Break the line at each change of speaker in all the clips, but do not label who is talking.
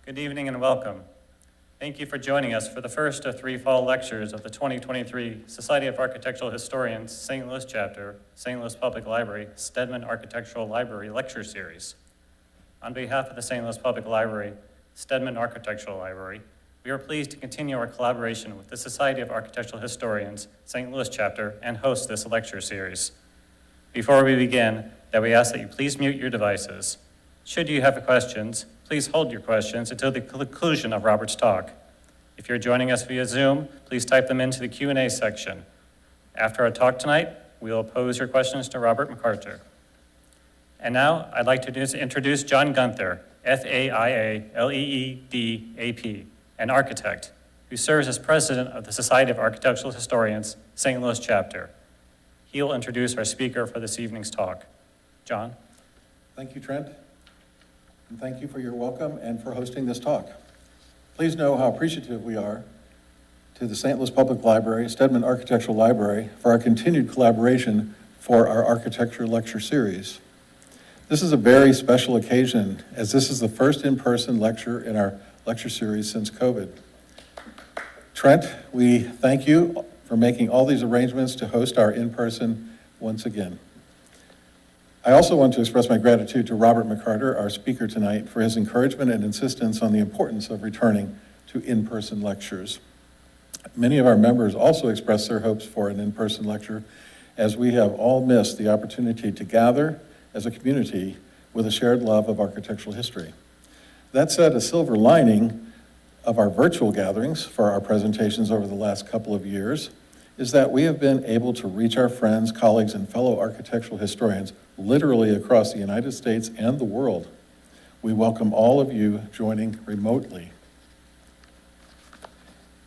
Good evening and welcome. Thank you for joining us for the first of 3 fall lectures of the 2023 Society of Architectural Historians St. Louis Chapter, St. Louis Public Library, Steedman Architectural Library Lecture Series. On behalf of the St. Louis Public Library, Steedman Architectural Library, we are pleased to continue our collaboration with the Society of Architectural Historians St. Louis Chapter and host this lecture series. Before we begin, we ask that you please mute your devices. Should you have questions, please hold your questions until the conclusion of Robert's talk. If you're joining us via Zoom, please type them into the Q&A section. After our talk tonight, we will pose your questions to Robert McCarter. And now, I'd like to introduce John Gunther, FAIA-LEEDAP, an architect who serves as president of the Society of Architectural Historians, St. Louis Chapter. He will introduce our speaker for this evening's talk. John?
Thank you, Trent. And thank you for your welcome and for hosting this talk. Please know how appreciative we are to the St. Louis Public Library, Steedman Architectural Library, for our continued collaboration for our architecture lecture series. This is a very special occasion, as this is the first in-person lecture in our lecture series since COVID. Trent, we thank you for making all these arrangements to host our in-person once again. I also want to express my gratitude to Robert McCarter, our speaker tonight, for his encouragement and insistence on the importance of returning to in-person lectures. Many of our members also expressed their hopes for an in-person lecture, as we have all missed the opportunity to gather as a community with a shared love of architectural history. That said, a silver lining of our virtual gatherings for our presentations over the last couple of years is that we have been able to reach our friends, colleagues, and fellow architectural historians literally across the United States and the world. We welcome all of you joining remotely.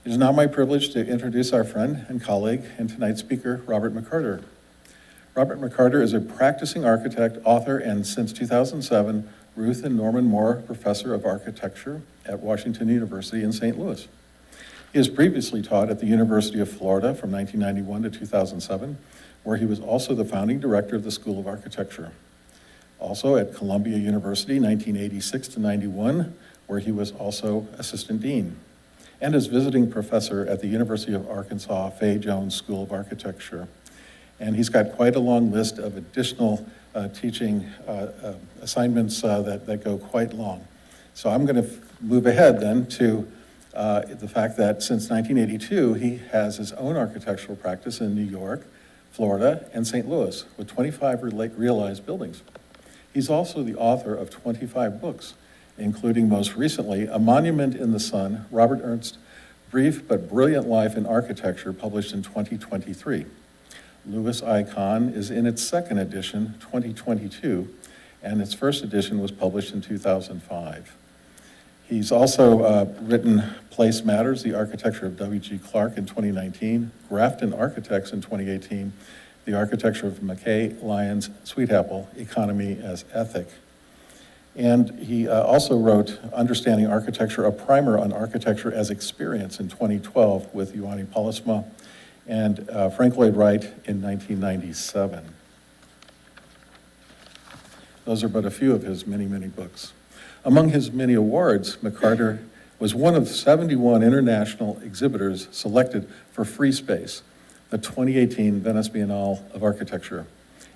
It is now my privilege to introduce our friend and colleague and tonight's speaker, Robert McCarter. Robert McCarter is a practicing architect, author, and since 2007, Ruth and Norman Moore Professor of Architecture at Washington University in St. Louis. He has previously taught at the University of Florida from 1991 to 2007, where he was also the founding director of the School of Architecture. Also at Columbia University, 1986 to 91, where he was also assistant dean, and as visiting professor at the University of Arkansas Fay Jones School of Architecture. And he's got quite a long list of additional teaching assignments that go quite long. So I'm going to move ahead then to the fact that since 1982, he has his own architectural practice in New York, Florida, and St. Louis, with 25 realized buildings. He's also the author of 25 books, including most recently, A Monument in the Sun, Robert Ernst's Brief but Brilliant Life in Architecture, published in 2023. Louis I. Kahn is in its second edition, 2022, and its first edition was published in 2005. He's also written Place Matters, The Architecture of W.G. Clark in 2019, Grafton Architects in 2018, The Architecture of McKay, Lyons, Sweetapple, Economy as Ethic. And he also wrote Understanding Architecture, a primer on architecture as experience in 2012 with Ioanni Paulusma and Frank Lloyd Wright in 1997. Those are but a few of his many, many books. Among his many awards, McCarter was one of 71 international exhibitors selected for Free Space, the 2018 Venice Biennale of Architecture,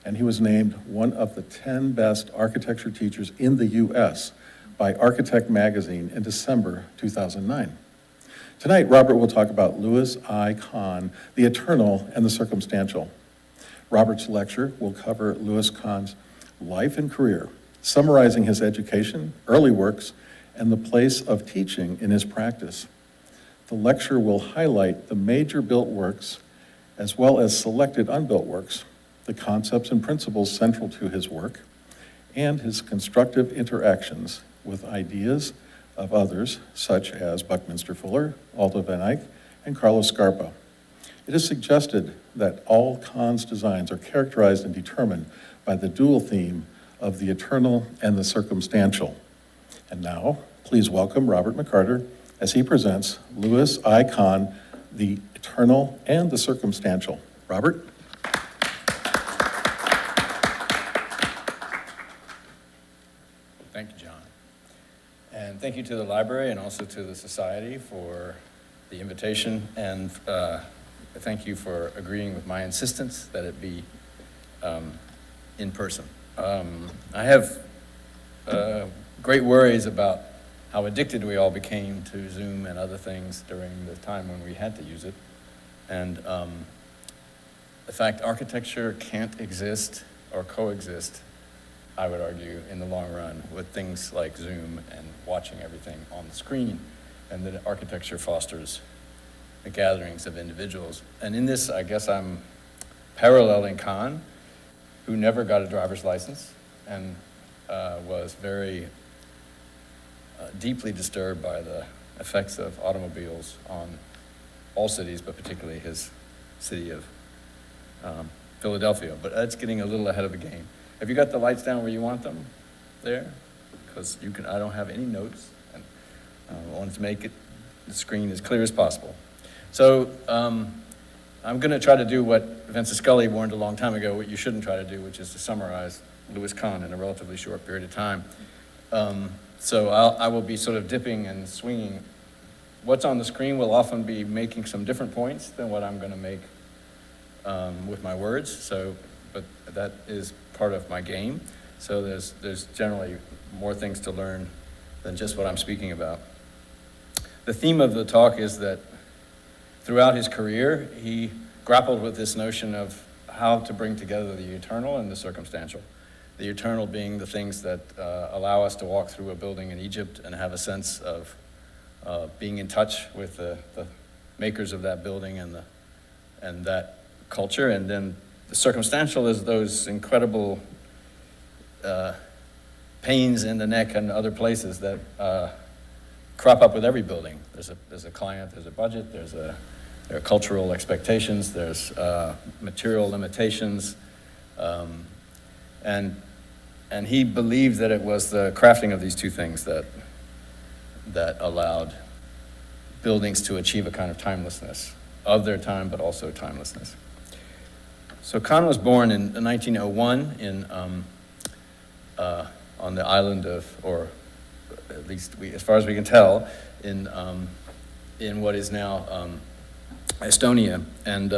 and he was named one of the 10 best architecture teachers in the U.S. by Architect Magazine in December 2009. Tonight, Robert will talk about Louis I. Kahn, the Eternal and the Circumstantial. Robert's lecture will cover Louis Kahn's life and career, summarizing his education, early works, and the place of teaching in his practice. The lecture will highlight the major built works, as well as selected unbuilt works, the concepts and principles central to his work, and his constructive interactions with ideas of others, such as Buckminster Fuller, Aldo van Eyck, and Carlos Scarpa. It is suggested that all Kahn's designs are characterized and determined by the dual theme of the eternal and the circumstantial. And now, please welcome Robert McCarter as he presents Louis I. Kahn, the Eternal and the Circumstantial. Robert?
Thank you, John. And And thank you to the library and also to the society for the invitation, and thank you for agreeing with my insistence that it be in person. I have great worries about how addicted we all became to Zoom and other things during the time when we had to use it. And the fact architecture can't exist or coexist, I would argue, in the long run with things like Zoom and watching everything on the screen, and that architecture fosters the gatherings of individuals. And in this, I guess I'm paralleling Kahn, who never got a driver's license and was very deeply disturbed by the effects of automobiles on all cities, but particularly his city of Philadelphia. But that's getting a little ahead of the game. Have you got the lights down where you want them there? Because you can. I don't have any notes, and I wanted to make the screen as clear as possible. So I'm going to try to do what Vincent Scully warned a long time ago, what you shouldn't try to do, which is to summarize Louis Kahn in a relatively short period of time. So I will be sort of dipping and swinging. What's on the screen will often be making some different points than what I'm going to make with my words. But that is part of my game. So there's generally more things to learn than just what I'm speaking about. The theme of the talk is that throughout his career, he grappled with this notion of how to bring together the eternal and the circumstantial. The eternal being the things that allow us to walk through a building in Egypt and have a sense of being in touch with the makers of that building and that culture. And then the circumstantial is those incredible pains in the neck and other places that crop up with every building. There's a client, there's a budget, there are cultural expectations, there's material limitations, and he believed that it was the crafting of these two things that allowed buildings to achieve a kind of timelessness of their time, but also timelessness. So Kahn was born in 1901 on the island of, or at least as far as we can tell, in what is now Estonia, and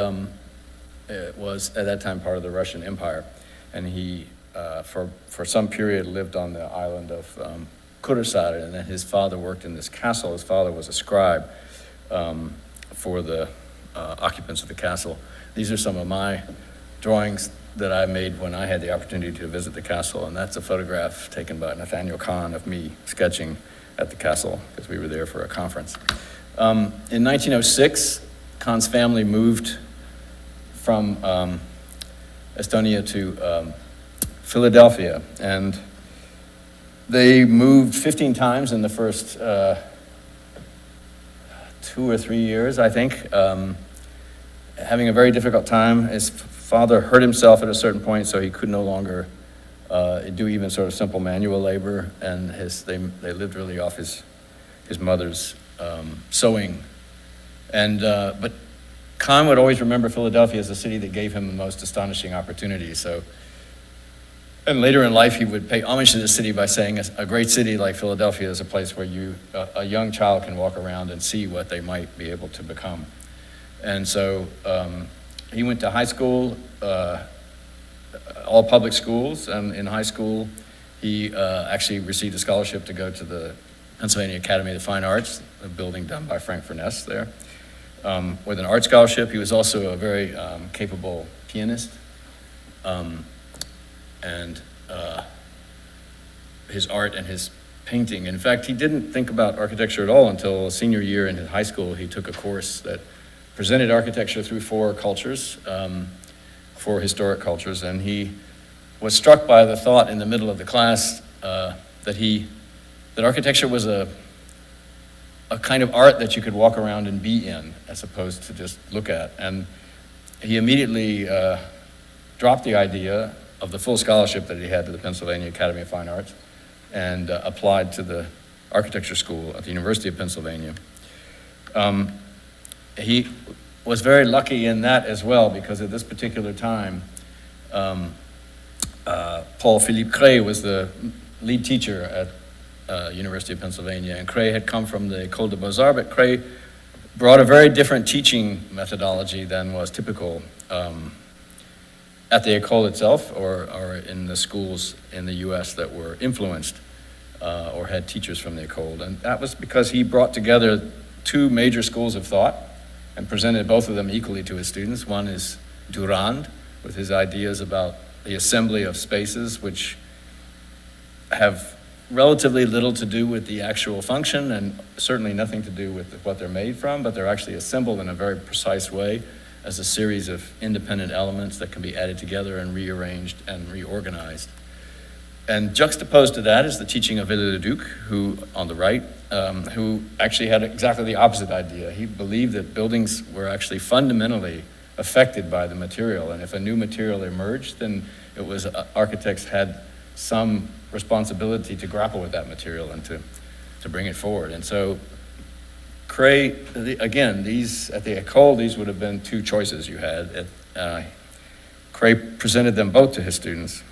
it was at that time part of the Russian Empire. And he, for some period, lived on the island of Kurasad, and then his father worked in this castle. His father was a scribe for the occupants of the castle. These are some of my drawings that I made when I had the opportunity to visit the castle, and that's a photograph taken by Nathaniel Kahn of me sketching at the castle because we were there for a conference. In 1906, Kahn's family moved from Estonia to Philadelphia, and they moved 15 times in the first 2 or 3 years, I think, having a very difficult time. His father hurt himself at a certain point, so he could no longer do even sort of simple manual labor, and they lived really off his mother's sewing. And but Kahn would always remember Philadelphia as the city that gave him the most astonishing opportunities. And later in life, he would pay homage to the city by saying a great city like Philadelphia is a place where a young child can walk around and see what they might be able to become. And so he went to high school, all public schools, and in high school, he actually received a scholarship to go to the Pennsylvania Academy of the Fine Arts, a building done by Frank Furness there, with an art scholarship. He was also a very capable pianist, and his art and his painting. In fact, he didn't think about architecture at all until senior year in his high school. He took a course that presented architecture through 4 cultures, 4 historic cultures, and he was struck by the thought in the middle of the class that architecture was a kind of art that you could walk around and be in, as opposed to just look at. And he immediately dropped the idea of the full scholarship that he had to the Pennsylvania Academy of Fine Arts and applied to the architecture school at the University of Pennsylvania. He was very lucky in that as well, because at this particular time, Paul Philippe Cré was the lead teacher University of Pennsylvania, and Cray had come from the École des Beaux-Arts, but Cray brought a very different teaching methodology than was typical at the École itself or in the schools in the US that were influenced or had teachers from the École. And that was because he brought together two major schools of thought and presented both of them equally to his students. One is Durand, with his ideas about the assembly of spaces, which have relatively little to do with the actual function and certainly nothing to do with what they're made from, but they're actually assembled in a very precise way as a series of independent elements that can be added together and rearranged and reorganized. And juxtaposed to that is the teaching of Viollet-le-Duc, who, on the right, who actually had exactly the opposite idea. He believed that buildings were actually fundamentally affected by the material, and if a new material emerged, then it was architects had some responsibility to grapple with that material and to bring it forward. And so Cray, again, these at the École, these would have been two choices you had. Cray presented them both to his students.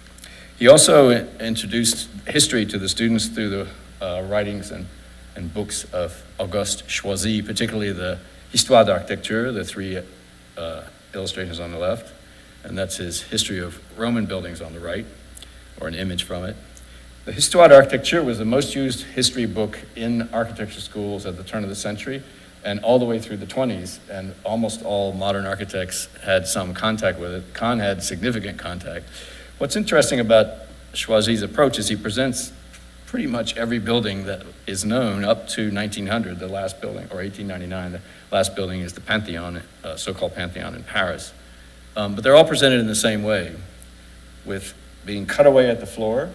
He also introduced history to the students through the writings and books of Auguste Choisy, particularly the Histoire d'Architecture, the three illustrations on the left, and that's his history of Roman buildings on the right, or an image from it. The Histoire d'Architecture was the most used history book in architecture schools at the turn of the century and all the way through the 20s, and almost all modern architects had some contact with it. Kahn had significant contact. What's interesting about Choisy's approach is he presents pretty much every building that is known up to 1900, the last building, or 1899. The last building is the Pantheon, so-called Pantheon in Paris. But they're all presented in the same way, with being cut away at the floor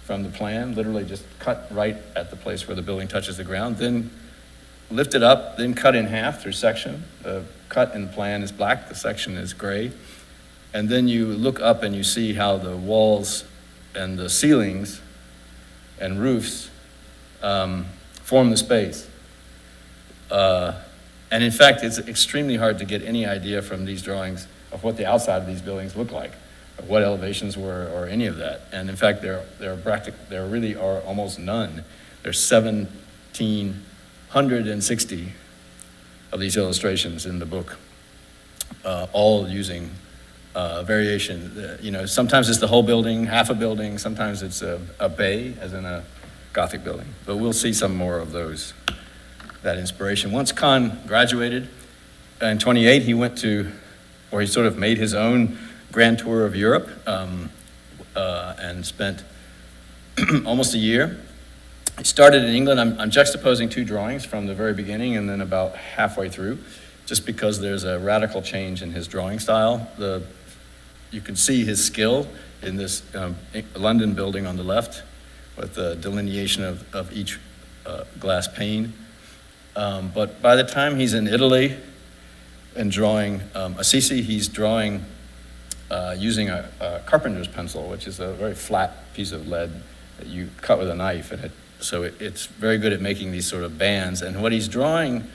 from the plan, literally just cut right at the place where the building touches the ground, then lifted up, then cut in half through section. The cut in the plan is black, the section is gray. And then you look up and you see how the walls and the ceilings and roofs form the space. And in fact, it's extremely hard to get any idea from these drawings of what the outside of these buildings look like, or what elevations were, or any of that. And in fact, there really are almost none. There's 1,760 of these illustrations in the book, all using variation. Sometimes it's the whole building, half a building, sometimes it's a bay, as in a Gothic building. But we'll see some more of that inspiration. Once Kahn graduated in 28, he sort of made his own grand tour of Europe and spent almost a year. He started in England. I'm juxtaposing two drawings from the very beginning and then about halfway through, just because there's a radical change in his drawing style. You can see his skill in this London building on the left with the delineation of each glass pane. But by the time he's in Italy and drawing Assisi, he's drawing using a carpenter's pencil, which is a very flat piece of lead that you cut with a knife. So it's very good at making these sort of bands. And what he's drawing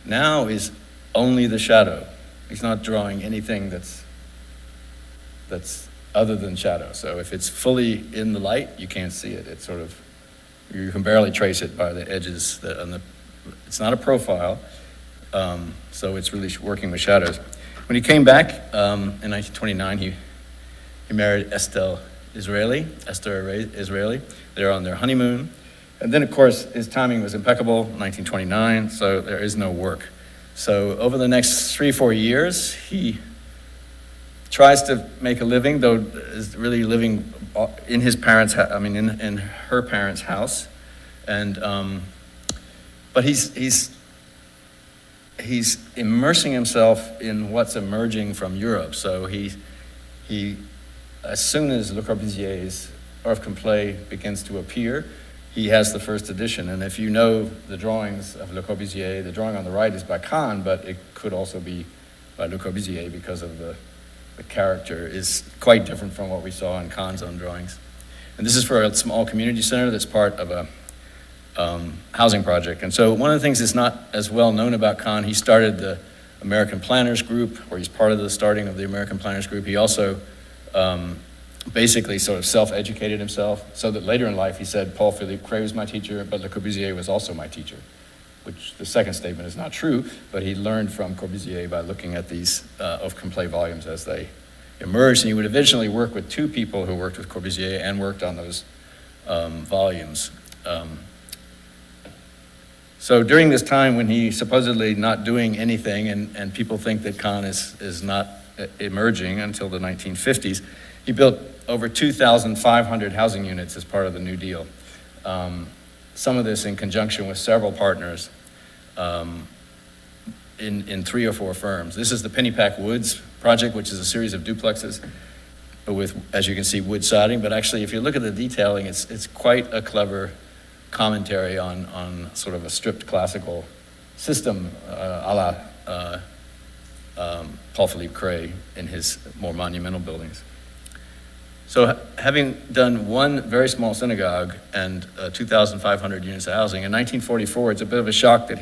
now is only the shadow. He's not drawing anything that's other than shadow. So if it's fully in the light, you can't see it. It's sort of, you can barely trace it by the edges. It's not a profile, so it's really working with shadows. When he came back in 1929, he married Esther Israeli. They're on their honeymoon. And then, of course, his timing was impeccable, 1929, so there is no work. So over the next 3-4 years, he tries to make a living, though is really living in his parents' in her parents' house. And but he's immersing himself in what's emerging from Europe. So he as soon as Le Corbusier's Ordre Complet begins to appear, he has the first edition. And if you know the drawings of Le Corbusier, the drawing on the right is by Kahn, but it could also be by Le Corbusier because of the character is quite different from what we saw in Kahn's own drawings. And this is for a small community center that's part of a housing project. And so one of the things that's not as well known about Kahn, he started the American Planners Group, or he's part of the starting of the American Planners Group. He also basically sort of self-educated himself, so that later in life he said, Paul Philippe Cray was my teacher, but Le Corbusier was also my teacher, which the second statement is not true, but he learned from Corbusier by looking at these of complete volumes as they emerged, and he would eventually work with two people who worked with Corbusier and worked on those volumes. So during this time when he's supposedly not doing anything, and people think that Kahn is not emerging until the 1950s, he built over 2,500 housing units as part of the New Deal. Some of this in conjunction with several partners in 3 or 4 firms. This is the Pennypack Woods project, which is a series of duplexes with, as you can see, wood siding. But actually, if you look at the detailing, it's quite a clever commentary on sort of a stripped classical system a la Paul Philippe Cray in his more monumental buildings. So having done one very small synagogue and 2,500 units of housing, in 1944, it's a bit of a shock that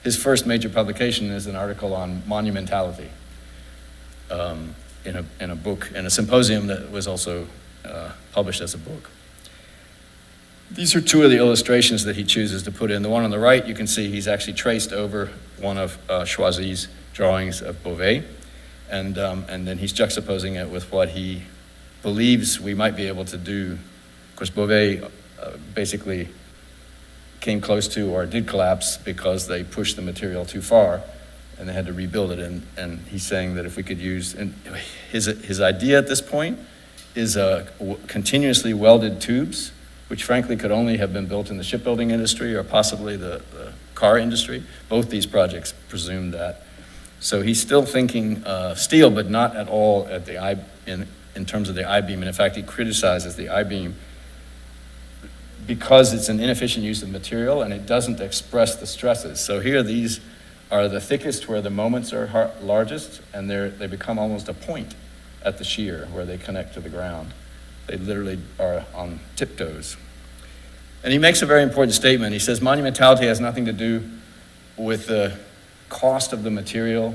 his first major publication is an article on monumentality in a book, in a symposium that was also published as a book. These are 2 of the illustrations that he chooses to put in. The one on the right, you can see he's actually traced over one of Choisy's drawings of Beauvais, and then he's juxtaposing it with what he believes we might be able to do. Of course, Beauvais basically came close to or did collapse because they pushed the material too far, and they had to rebuild it. And he's saying that if we could use, and his idea at this point is continuously welded tubes, which frankly could only have been built in the shipbuilding industry or possibly the car industry. Both these projects presumed that. So he's still thinking steel, but not at all at the in terms of the I-beam. And in fact, he criticizes the I-beam because it's an inefficient use of material and it doesn't express the stresses. So here, these are the thickest where the moments are largest, and they become almost a point at the shear where they connect to the ground. They literally are on tiptoes. And he makes a very important statement. He says, monumentality has nothing to do with the cost of the material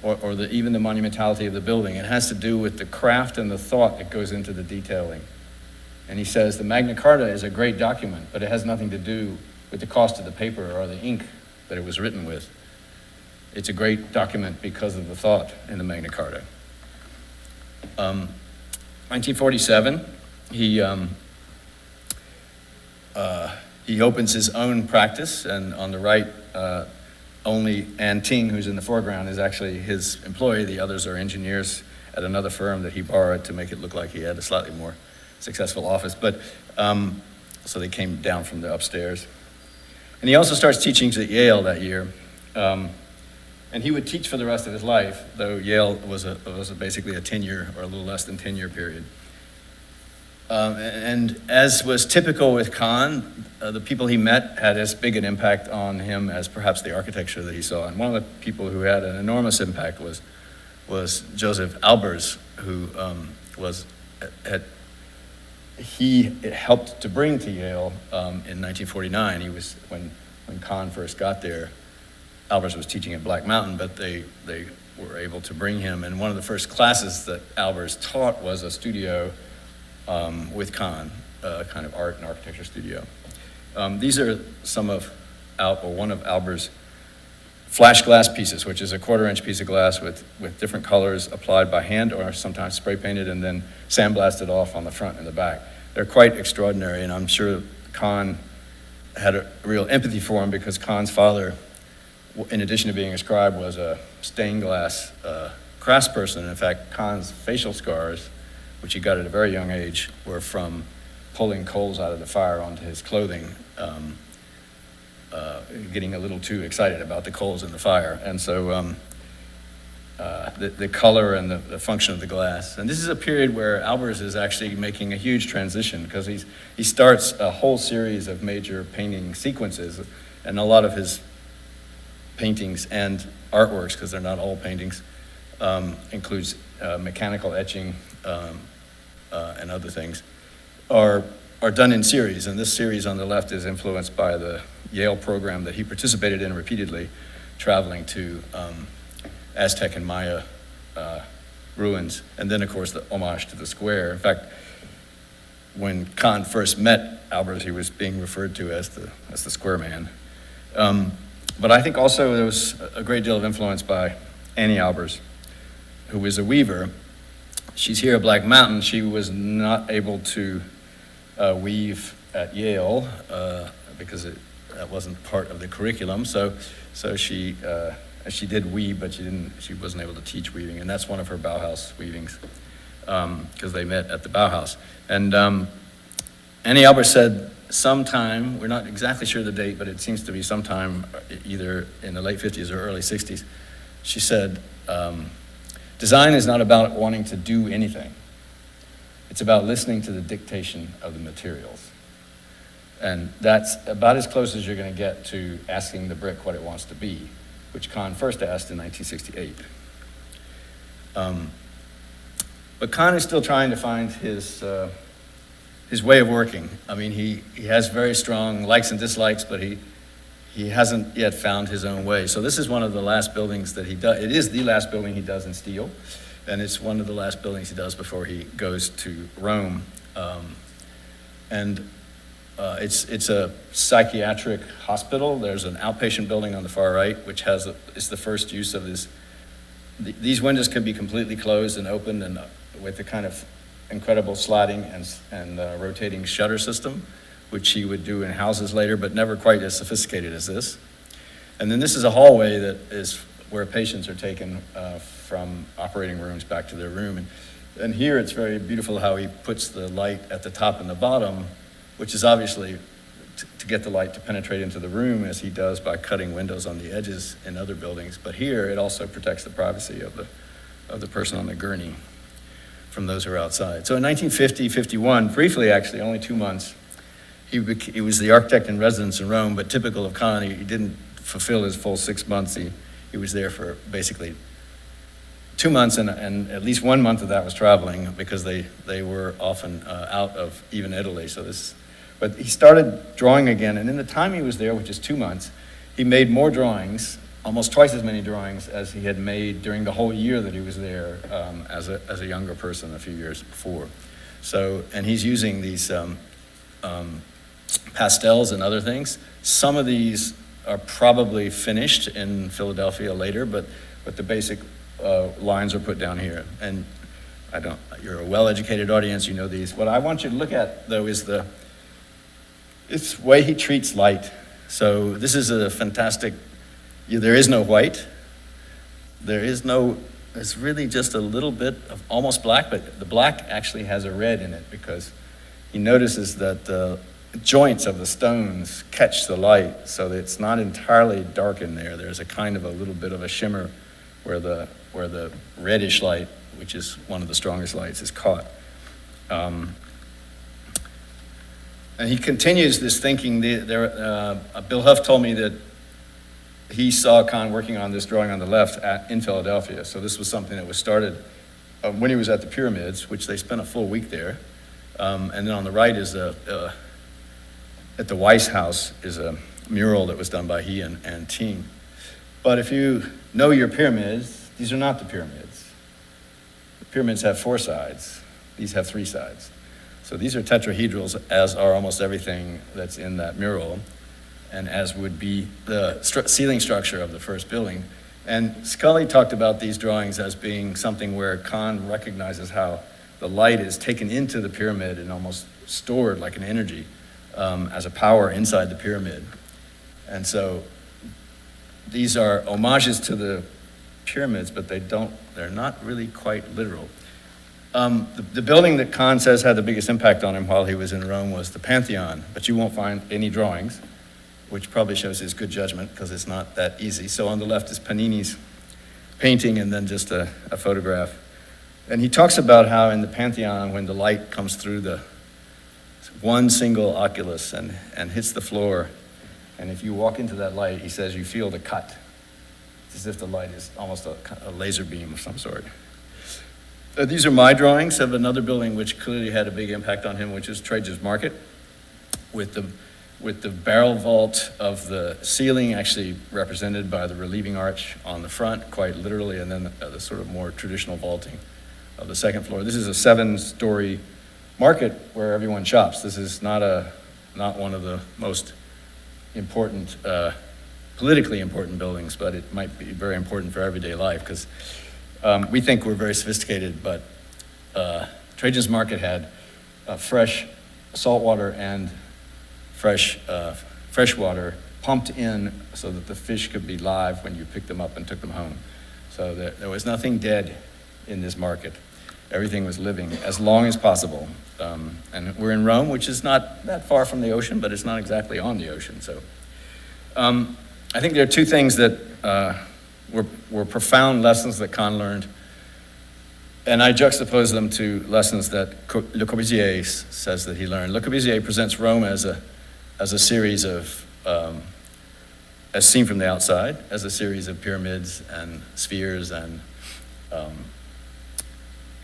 or even the monumentality of the building. It has to do with the craft and the thought that goes into the detailing. And he says, the Magna Carta is a great document, but it has nothing to do with the cost of the paper or the ink that it was written with. It's a great document because of the thought in the Magna Carta. 1947, he opens his own practice, and on the right, only Ann Ting, who's in the foreground, is actually his employee. The others are engineers at another firm that he borrowed to make it look like he had a slightly more successful office. But so they came down from the upstairs. And he also starts teaching at Yale that year. And he would teach for the rest of his life, though Yale was basically a 10-year or a little less than 10-year period. And as was typical with Kahn, the people he met had as big an impact on him as perhaps the architecture that he saw. And one of the people who had an enormous impact was Joseph Albers, who he helped to bring to Yale in 1949. He was when Kahn first got there. Albers was teaching at Black Mountain, but they were able to bring him. And one of the first classes that Albers taught was a studio with Kahn, kind of art and architecture studio. These are some of one of Albers' flash glass pieces, which is a 1/4-inch piece of glass with different colors applied by hand or sometimes spray painted and then sandblasted off on the front and the back. They're quite extraordinary, and I'm sure Kahn had a real empathy for him because Kahn's father, in addition to being a scribe, was a stained glass craftsperson. And in fact, Kahn's facial scars, which he got at a very young age, were from pulling coals out of the fire onto his clothing, getting a little too excited about the coals in the fire. And so the color and the function of the glass. And this is a period where Albers is actually making a huge transition because he starts a whole series of major painting sequences, and a lot of his paintings and artworks, because they're not all paintings, includes mechanical etching and other things, are done in series. And this series on the left is influenced by the Yale program that he participated in repeatedly, traveling to Aztec and Maya ruins. And then, of course, the homage to the square. In fact, when Kahn first met Albers, he was being referred to as the square man. But I think also there was a great deal of influence by Annie Albers, who was a weaver. She's here at Black Mountain. She was not able to weave at Yale because that wasn't part of the curriculum. So she did weave, but she wasn't able to teach weaving, and that's one of her Bauhaus weavings because they met at the Bauhaus. And Annie Albers said sometime, we're not exactly sure the date, but it seems to be sometime either in the late 50s or early 60s, she said, design is not about wanting to do anything. It's about listening to the dictation of the materials. And that's about as close as you're going to get to asking the brick what it wants to be, which Kahn first asked in 1968. But Kahn is still trying to find his way of working. I mean, he has very strong likes and dislikes, but he hasn't yet found his own way. So this is one of the last buildings that he does. It is the last building he does in steel, and it's one of the last buildings he does before he goes to Rome. It's a psychiatric hospital. There's an outpatient building on the far right, which is the first use of this. These windows can be completely closed and opened, and with the kind of incredible sliding and rotating shutter system, which he would do in houses later, but never quite as sophisticated as this. And then this is a hallway that is where patients are taken from operating rooms back to their room. And here it's very beautiful how he puts the light at the top and the bottom, which is obviously to get the light to penetrate into the room, as he does by cutting windows on the edges in other buildings. But here it also protects the privacy of the person on the gurney from those who are outside. So in 1950-51, briefly actually, only 2 months, he was the architect in residence in Rome, but typical of Kahn, he didn't fulfill his full 6 months. He was there for basically 2 months, and at least 1 month of that was traveling because they were often out of even Italy. But he started drawing again, and in the time he was there, which is 2 months, he made more drawings, almost twice as many drawings as he had made during the whole year that he was there as a younger person a few years before. So, and he's using these pastels and other things. Some of these are probably finished in Philadelphia later, but the basic lines are put down here. And you're a well-educated audience, you know these. What I want you to look at, though, is it's the way he treats light. So this is a fantastic, there is no white. It's really just a little bit of almost black, but the black actually has a red in it because he notices that the joints of the stones catch the light, so that it's not entirely dark in there. There's a kind of a little bit of a shimmer where the reddish light, which is one of the strongest lights, is caught. And he continues this thinking. Bill Huff told me that he saw Kahn working on this drawing on the left in Philadelphia. So this was something that was started when he was at the pyramids, which they spent a full week there. And then on the right is at the Weiss House is a mural that was done by he and team. But if you know your pyramids, these are not the pyramids. The pyramids have 4 sides. These have 3 sides. So these are tetrahedrals, as are almost everything that's in that mural, and as would be the ceiling structure of the first building. And Scully talked about these drawings as being something where Kahn recognizes how the light is taken into the pyramid and almost stored like an energy as a power inside the pyramid. And so these are homages to the pyramids, but they're not really quite literal. The building that Kahn says had the biggest impact on him while he was in Rome was the Pantheon, but you won't find any drawings, which probably shows his good judgment because it's not that easy. So on the left is Panini's painting and then just a photograph. And he talks about how in the Pantheon, when the light comes through the one single oculus and hits the floor, and if you walk into that light, he says you feel the cut. It's as if the light is almost a laser beam of some sort. These are my drawings of another building which clearly had a big impact on him, which is Trajan's Market, with the barrel vault of the ceiling actually represented by the relieving arch on the front, quite literally, and then the sort of more traditional vaulting of the second floor. This is a 7-story market where everyone shops. This is not one of the most important, politically important buildings, but it might be very important for everyday life because we think we're very sophisticated, but Trajan's Market had fresh saltwater and fresh water pumped in so that the fish could be live when you picked them up and took them home. So there was nothing dead in this market. Everything was living as long as possible. And we're in Rome, which is not that far from the ocean, but it's not exactly on the ocean. So I think there are two things that were profound lessons that Kahn learned, and I juxtapose them to lessons that Le Corbusier says that he learned. Le Corbusier presents Rome as a series of, as seen from the outside, as a series of pyramids and spheres and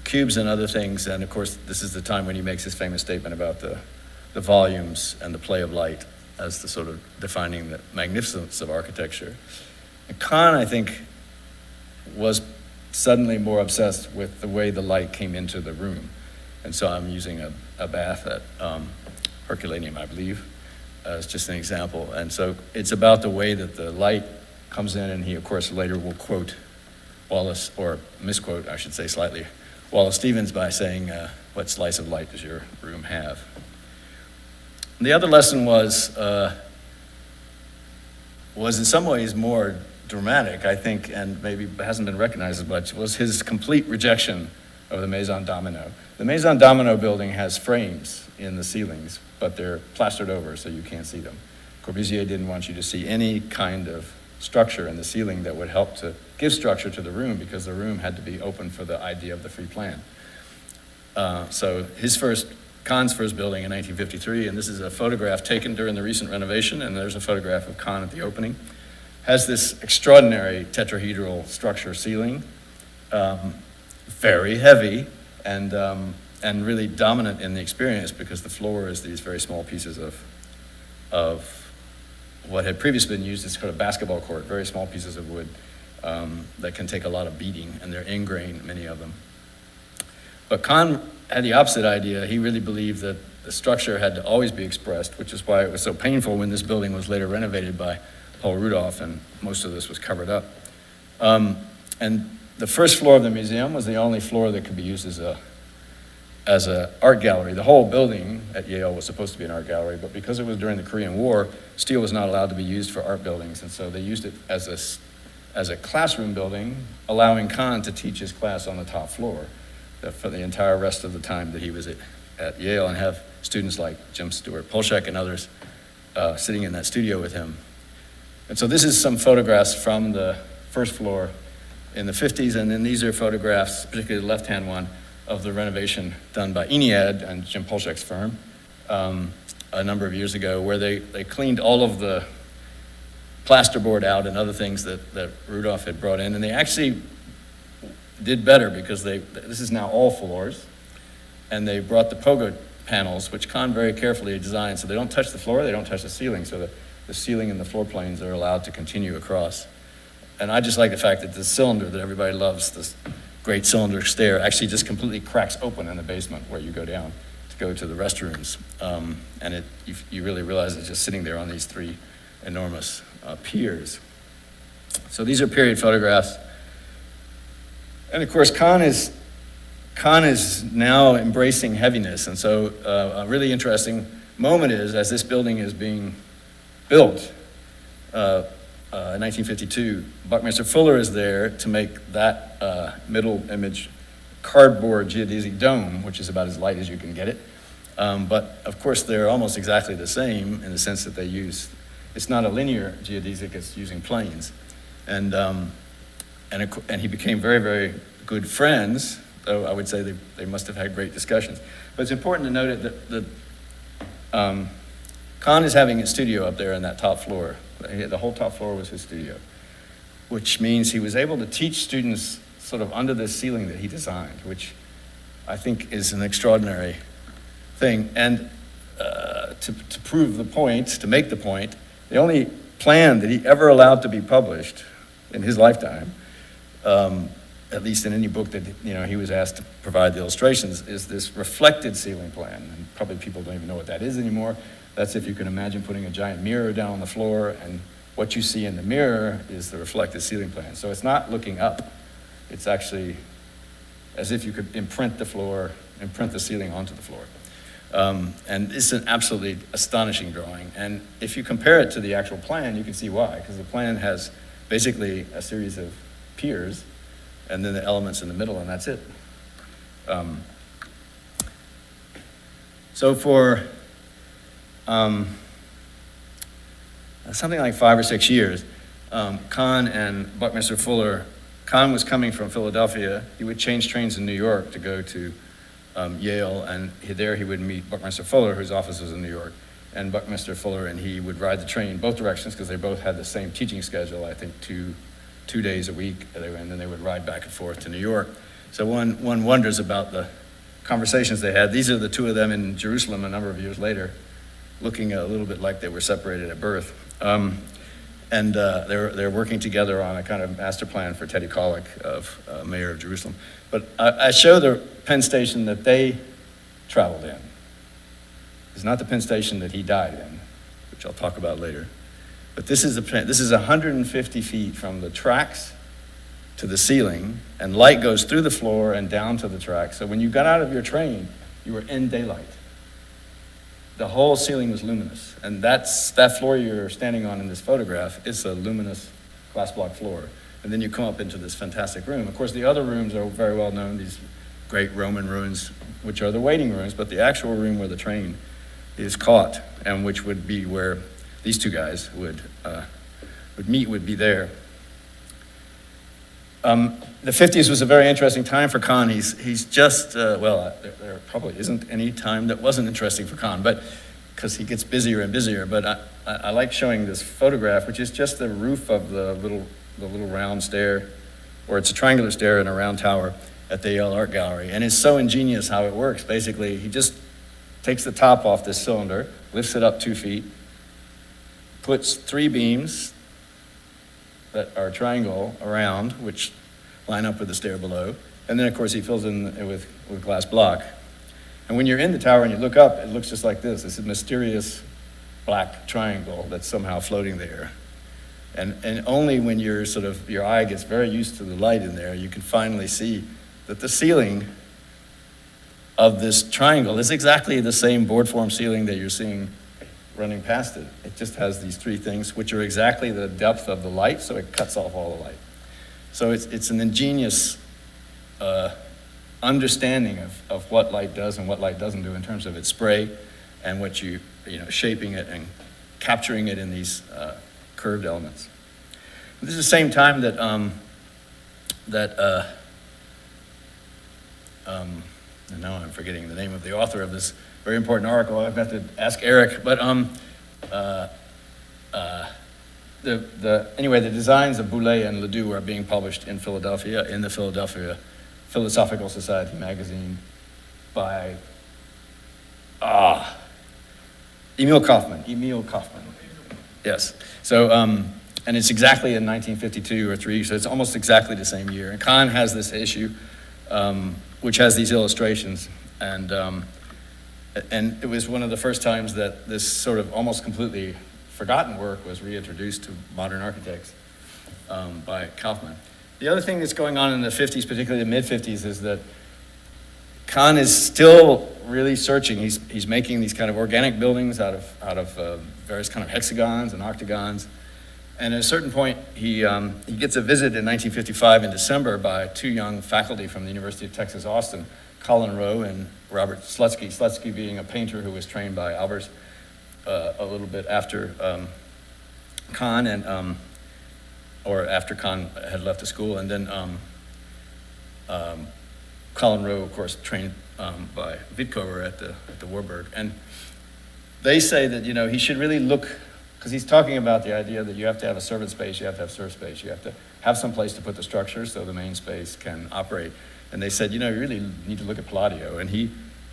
cubes and other things. And of course, this is the time when he makes his famous statement about the volumes and the play of light as the sort of defining the magnificence of architecture. And Kahn, I think, was suddenly more obsessed with the way the light came into the room. And so I'm using a bath at Herculaneum, I believe, as just an example. And so it's about the way that the light comes in, and he, of course, later will quote Wallace, or misquote, I should say slightly, Wallace Stevens by saying, what slice of light does your room have? And the other lesson was in some ways more dramatic, I think, and maybe hasn't been recognized as much, was his complete rejection of the Maison Domino. The Maison Domino building has frames in the ceilings, but they're plastered over so you can't see them. Corbusier didn't want you to see any kind of structure in the ceiling that would help to give structure to the room, because the room had to be open for the idea of the free plan. So Kahn's first building in 1953, and this is a photograph taken during the recent renovation, and there's a photograph of Kahn at the opening, has this extraordinary tetrahedral structure ceiling, very heavy and really dominant in the experience, because the floor is these very small pieces of what had previously been used as kind of basketball court, very small pieces of wood that can take a lot of beating, and they're ingrained, many of them. But Kahn had the opposite idea. He really believed that the structure had to always be expressed, which is why it was so painful when this building was later renovated by Paul Rudolph, and most of this was covered up. And the first floor of the museum was the only floor that could be used as a art gallery. The whole building at Yale was supposed to be an art gallery, but because it was during the Korean War, steel was not allowed to be used for art buildings, and so they used it as a classroom building, allowing Kahn to teach his class on the top floor for the entire rest of the time that he was at Yale, and have students like Jim Stewart Polshek and others sitting in that studio with him. And so this is some photographs from the first floor in the 50s, and then these are photographs, particularly the left-hand one, of the renovation done by Eniad and Jim Polshek's firm a number of years ago, where they cleaned all of the plasterboard out and other things that Rudolph had brought in, and they actually did better, because this is now all floors, and they brought the pogo panels, which Kahn very carefully designed, so they don't touch the floor, they don't touch the ceiling, so the ceiling and the floor planes are allowed to continue across. And I just like the fact that the cylinder that everybody loves, this great cylinder stair, actually just completely cracks open in the basement where you go down to go to the restrooms. And you really realize it's just sitting there on these three enormous piers. So these are period photographs. And of course, Kahn is now embracing heaviness. And so a really interesting moment is, as this building is being built in 1952, Buckminster Fuller is there to make that middle image cardboard geodesic dome, which is about as light as you can get it. But of course, they're almost exactly the same in the sense that it's not a linear geodesic, it's using planes. And he became very, very good friends, though I would say they must have had great discussions. But it's important to note that Kahn is having a studio up there on that top floor. The whole top floor was his studio, which means he was able to teach students sort of under this ceiling that he designed, which I think is an extraordinary thing. And to prove the point, to make the point, the only plan that he ever allowed to be published in his lifetime at least in any book that, he was asked to provide the illustrations, is this reflected ceiling plan. And probably people don't even know what that is anymore. That's if you can imagine putting a giant mirror down on the floor, and what you see in the mirror is the reflected ceiling plan. So it's not looking up. It's actually as if you could imprint the ceiling onto the floor. And it's an absolutely astonishing drawing. And if you compare it to the actual plan, you can see why, because the plan has basically a series of piers and then the elements in the middle, and that's it. So for something like 5 or 6 years, Kahn and Buckminster Fuller, Kahn was coming from Philadelphia. He would change trains in New York to go to Yale, and there he would meet Buckminster Fuller, whose office was in New York. And Buckminster Fuller and he would ride the train both directions because they both had the same teaching schedule, I think two days a week, and then they would ride back and forth to New York. So one wonders about the conversations they had. These are the two of them in Jerusalem a number of years later, looking a little bit like they were separated at birth. And they're working together on a kind of master plan for Teddy Kollek, mayor of Jerusalem. But I show the Penn Station that they traveled in. It's not the Penn Station that he died in, which I'll talk about later. But this is 150 feet from the tracks to the ceiling, and light goes through the floor and down to the tracks. So when you got out of your train, you were in daylight. The whole ceiling was luminous, and that floor you're standing on in this photograph is a luminous glass block floor. And then you come up into this fantastic room. Of course, the other rooms are very well known, these great Roman ruins, which are the waiting rooms, but the actual room where the train is caught, and which would be where these two guys would meet, would be there. The 50s was a very interesting time for Kahn. He's just, there probably isn't any time that wasn't interesting for Kahn, but because he gets busier and busier. But I like showing this photograph, which is just the roof of the little round stair, or it's a triangular stair in a round tower at the Yale Art Gallery. And it's so ingenious how it works. Basically, he just takes the top off this cylinder, lifts it up 2 feet, puts 3 beams that are triangle around, which line up with the stair below. And then, of course, he fills in with glass block. And when you're in the tower and you look up, it looks just like this. It's a mysterious black triangle that's somehow floating there. And only when your eye gets very used to the light in there, you can finally see that the ceiling of this triangle is exactly the same board form ceiling that you're seeing running past it. It just has these 3 things, which are exactly the depth of the light, so it cuts off all the light. So it's an ingenious understanding of what light does and what light doesn't do in terms of its spray and what shaping it and capturing it in these curved elements. This is the same time that and now I'm forgetting the name of the author of this very important article. I've got to ask Eric, but anyway, the designs of Boulez and Ledoux are being published in Philadelphia, in the Philadelphia Philosophical Society magazine by Emil Kaufman. Yes. So, and it's exactly in 1952 or 3, so it's almost exactly the same year. And Kahn has this issue, which has these illustrations, and it was one of the first times that this sort of almost completely forgotten work was reintroduced to modern architects by Kaufman. The other thing that's going on in the 50s, particularly the mid-50s, is that Kahn is still really searching. He's making these kind of organic buildings out of various kind of hexagons and octagons. And at a certain point, he gets a visit in 1955 in December by 2 young faculty from the University of Texas, Austin, Colin Rowe and Robert Slutsky. Slutsky being a painter who was trained by Albers a little bit after Kahn or after Kahn had left the school, and then Colin Rowe, of course, trained by Wittkower at the Warburg. And they say that he should really look, because he's talking about the idea that you have to have a servant space, you have to have serf space, you have to have some place to put the structure so the main space can operate. And they said, you really need to look at Palladio. And he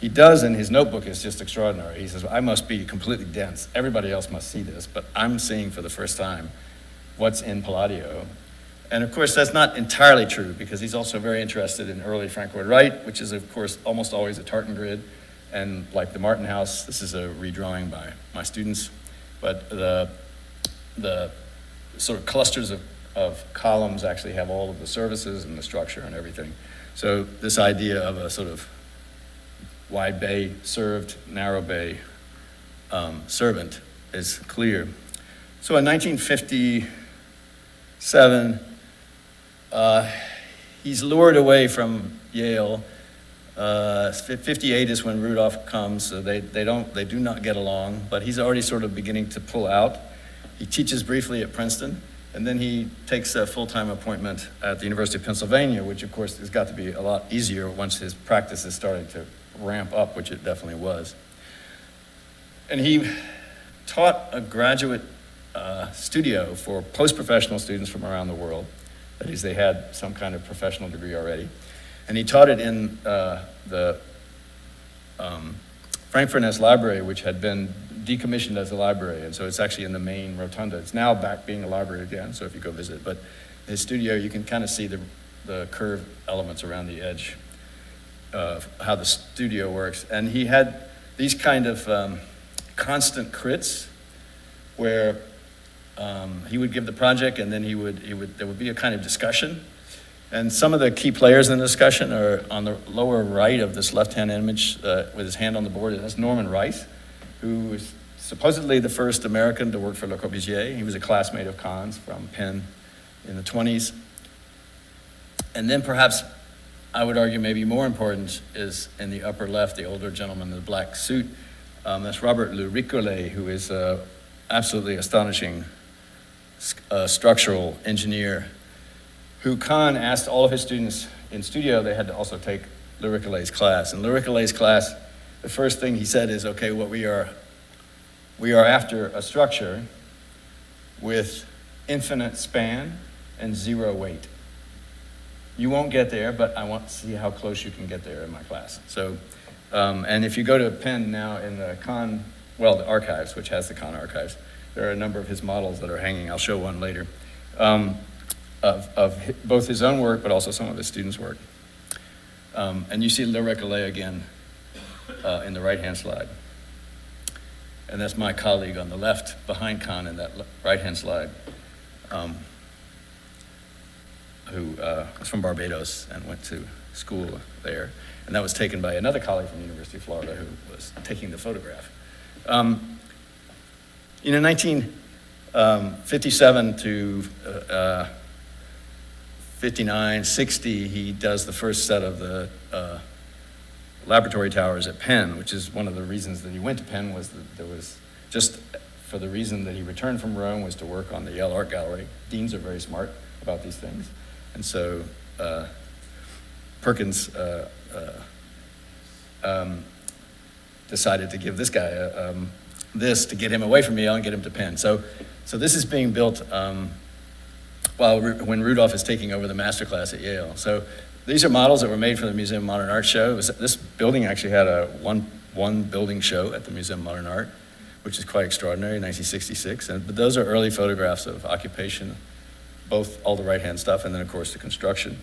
does, in his notebook, is just extraordinary. He says, I must be completely dense. Everybody else must see this, but I'm seeing for the first time what's in Palladio. And of course, that's not entirely true, because he's also very interested in early Frank Lloyd Wright, which is, of course, almost always a tartan grid. And like the Martin House, this is a redrawing by my students. But the sort of clusters of columns actually have all of the services and the structure and everything. So this idea of a sort of wide bay served, narrow bay servant is clear. So in 1957, he's lured away from Yale. 58 is when Rudolph comes, so they do not get along, but he's already sort of beginning to pull out. He teaches briefly at Princeton, and then he takes a full-time appointment at the University of Pennsylvania, which of course has got to be a lot easier once his practice is starting to ramp up, which it definitely was. And he taught a graduate studio for post-professional students from around the world. That is, they had some kind of professional degree already. And he taught it in the Frank Furness Library, which had been decommissioned as a library, and so it's actually in the main rotunda. It's now back being a library again, so if you go visit. But his studio, you can kind of see the curved elements around the edge of how the studio works. And he had these kind of constant crits where he would give the project, and then there would be a kind of discussion. And some of the key players in the discussion are on the lower right of this left-hand image with his hand on the board. That's Norman Rice, who was supposedly the first American to work for Le Corbusier. He was a classmate of Kahn's from Penn in the 20s. And then perhaps, I would argue maybe more important is in the upper left, the older gentleman in the black suit. That's Robert Le Ricolet, who is an absolutely astonishing structural engineer, who Kahn asked all of his students in studio, they had to also take Le Ricolet's class. And Le Ricolet's class, the first thing he said is, okay, what we are after a structure with infinite span and zero weight. You won't get there, but I want to see how close you can get there in my class. So, and if you go to Penn now in the Kahn, well, the archives, which has the Kahn archives, there are a number of his models that are hanging. I'll show one later. Of both his own work, but also some of his students' work. And you see Le Recollet again in the right-hand slide. And that's my colleague on the left behind Kahn in that right-hand slide, who was from Barbados and went to school there. And that was taken by another colleague from the University of Florida who was taking the photograph. In 1957 to 59, 60, he does the first set of the laboratory towers at Penn, which is one of the reasons that he went to Penn, was that there was, just for the reason that he returned from Rome, was to work on the Yale Art Gallery. Deans are very smart about these things. And so Perkins decided to give this guy this to get him away from Yale and get him to Penn. So this is being built when Rudolph is taking over the master class at Yale. So these are models that were made for the Museum of Modern Art show. This building actually had a one building show at the Museum of Modern Art, which is quite extraordinary, in 1966. But those are early photographs of occupation, both all the right-hand stuff and then, of course, the construction.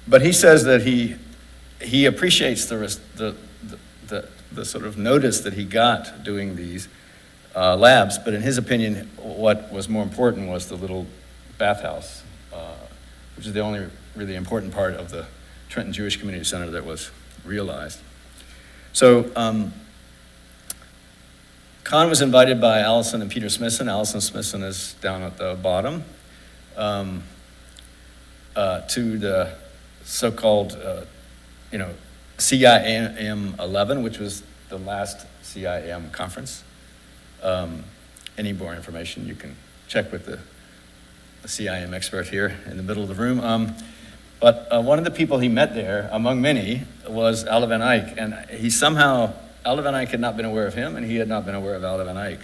But he says that he appreciates the sort of notice that he got doing these labs, but in his opinion, what was more important was the little bathhouse, which is the only really important part of the Trenton Jewish Community Center that was realized. So Kahn was invited by Allison and Peter Smithson. Allison Smithson is down at the bottom, to the so-called, CIM 11, which was the last CIM conference. Any more information you can check with the CIM expert here in the middle of the room. But one of the people he met there, among many, was Alle van Eyck. And Alle van Eyck had not been aware of him, and he had not been aware of Alle van Eyck.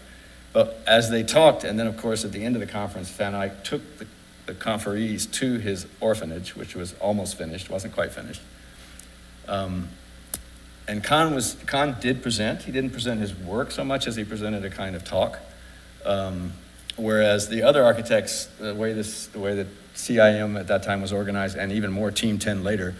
But as they talked, and then of course at the end of the conference, Van Eyck took the conferees to his orphanage, which was almost finished, wasn't quite finished. And Kahn did present. He didn't present his work so much as he presented a kind of talk, Whereas the other architects, the way that CIM at that time was organized, and even more Team 10 later,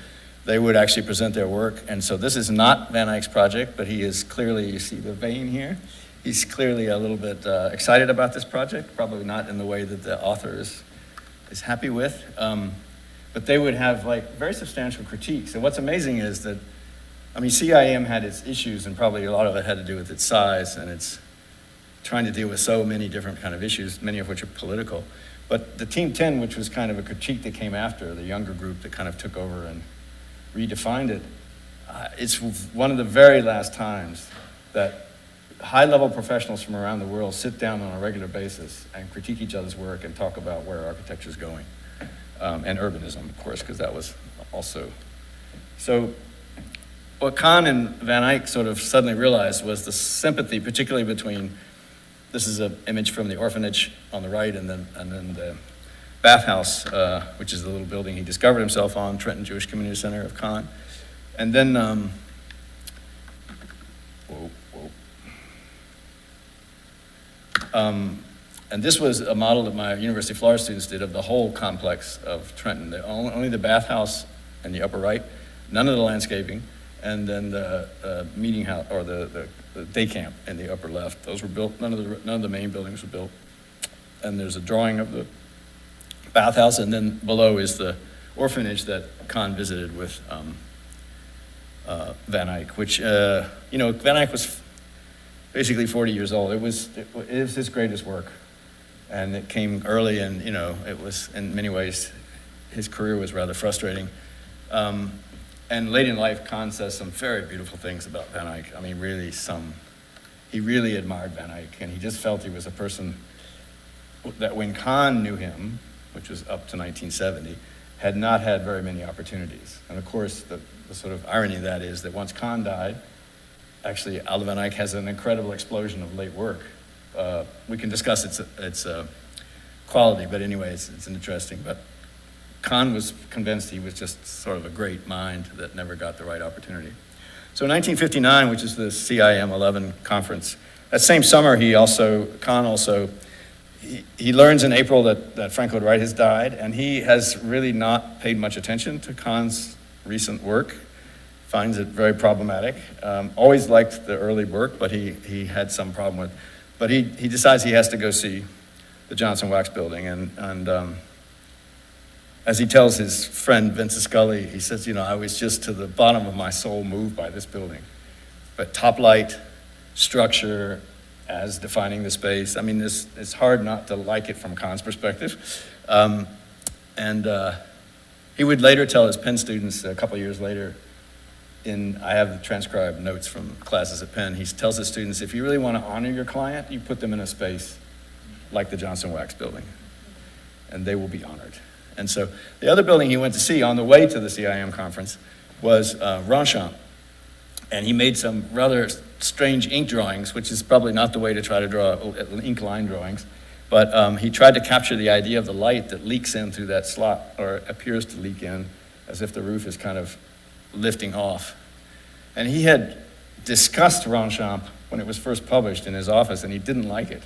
they would actually present their work. And so this is not Van Eyck's project, but he is clearly, you see the vein here? He's clearly a little bit excited about this project, probably not in the way that the author is happy with. But they would have like very substantial critiques. And what's amazing is that, I mean, CIM had its issues, and probably a lot of it had to do with its size and its trying to deal with so many different kind of issues, many of which are political. But the Team 10, which was kind of a critique that came after, the younger group that kind of took over and redefined it, it's one of the very last times that high-level professionals from around the world sit down on a regular basis and critique each other's work and talk about where architecture is going. And urbanism, of course, because that was also. So what Kahn and Van Eyck sort of suddenly realized was the sympathy, particularly between, this is an image from the orphanage on the right, and then the bathhouse, which is the little building he discovered himself on, Trenton Jewish Community Center of Kahn. And then, and this was a model that my University of Florida students did of the whole complex of Trenton. Only the bathhouse in the upper right, none of the landscaping, and then the meeting house, or the day camp in the upper left. Those were built, none of the main buildings were built. And there's a drawing of the bathhouse, and then below is the orphanage that Kahn visited with Van Eyck, which, Van Eyck was basically 40 years old. It was his greatest work. And it came early, and, it was, in many ways, his career was rather frustrating. And late in life, Kahn says some very beautiful things about Van Eyck. I mean, he really admired Van Eyck, and he just felt he was a person that when Kahn knew him, which was up to 1970, had not had very many opportunities. And of course, the sort of irony of that is that once Kahn died, actually, Aldo Van Eyck has an incredible explosion of late work. We can discuss its quality, but anyway, it's interesting. But Kahn was convinced he was just sort of a great mind that never got the right opportunity. So in 1959, which is the CIM 11 conference, that same summer, Kahn also, he learns in April that Frank Lloyd Wright has died, and he has really not paid much attention to Kahn's recent work, finds it very problematic. Always liked the early work, but he had some problem with. But he decides he has to go see the Johnson Wax building, and as he tells his friend Vincent Scully, he says, I was just to the bottom of my soul moved by this building. But top light, structure, as defining the space, I mean, it's hard not to like it from Kahn's perspective. And he would later tell his Penn students a couple years later, I have the transcribed notes from classes at Penn, he tells his students, if you really want to honor your client, you put them in a space like the Johnson Wax building, and they will be honored. And so the other building he went to see on the way to the CIM conference was Ronchamp. And he made some rather strange ink drawings, which is probably not the way to try to draw ink line drawings. But he tried to capture the idea of the light that leaks in through that slot, or appears to leak in, as if the roof is kind of lifting off. And he had discussed Ronchamp when it was first published in his office, and he didn't like it,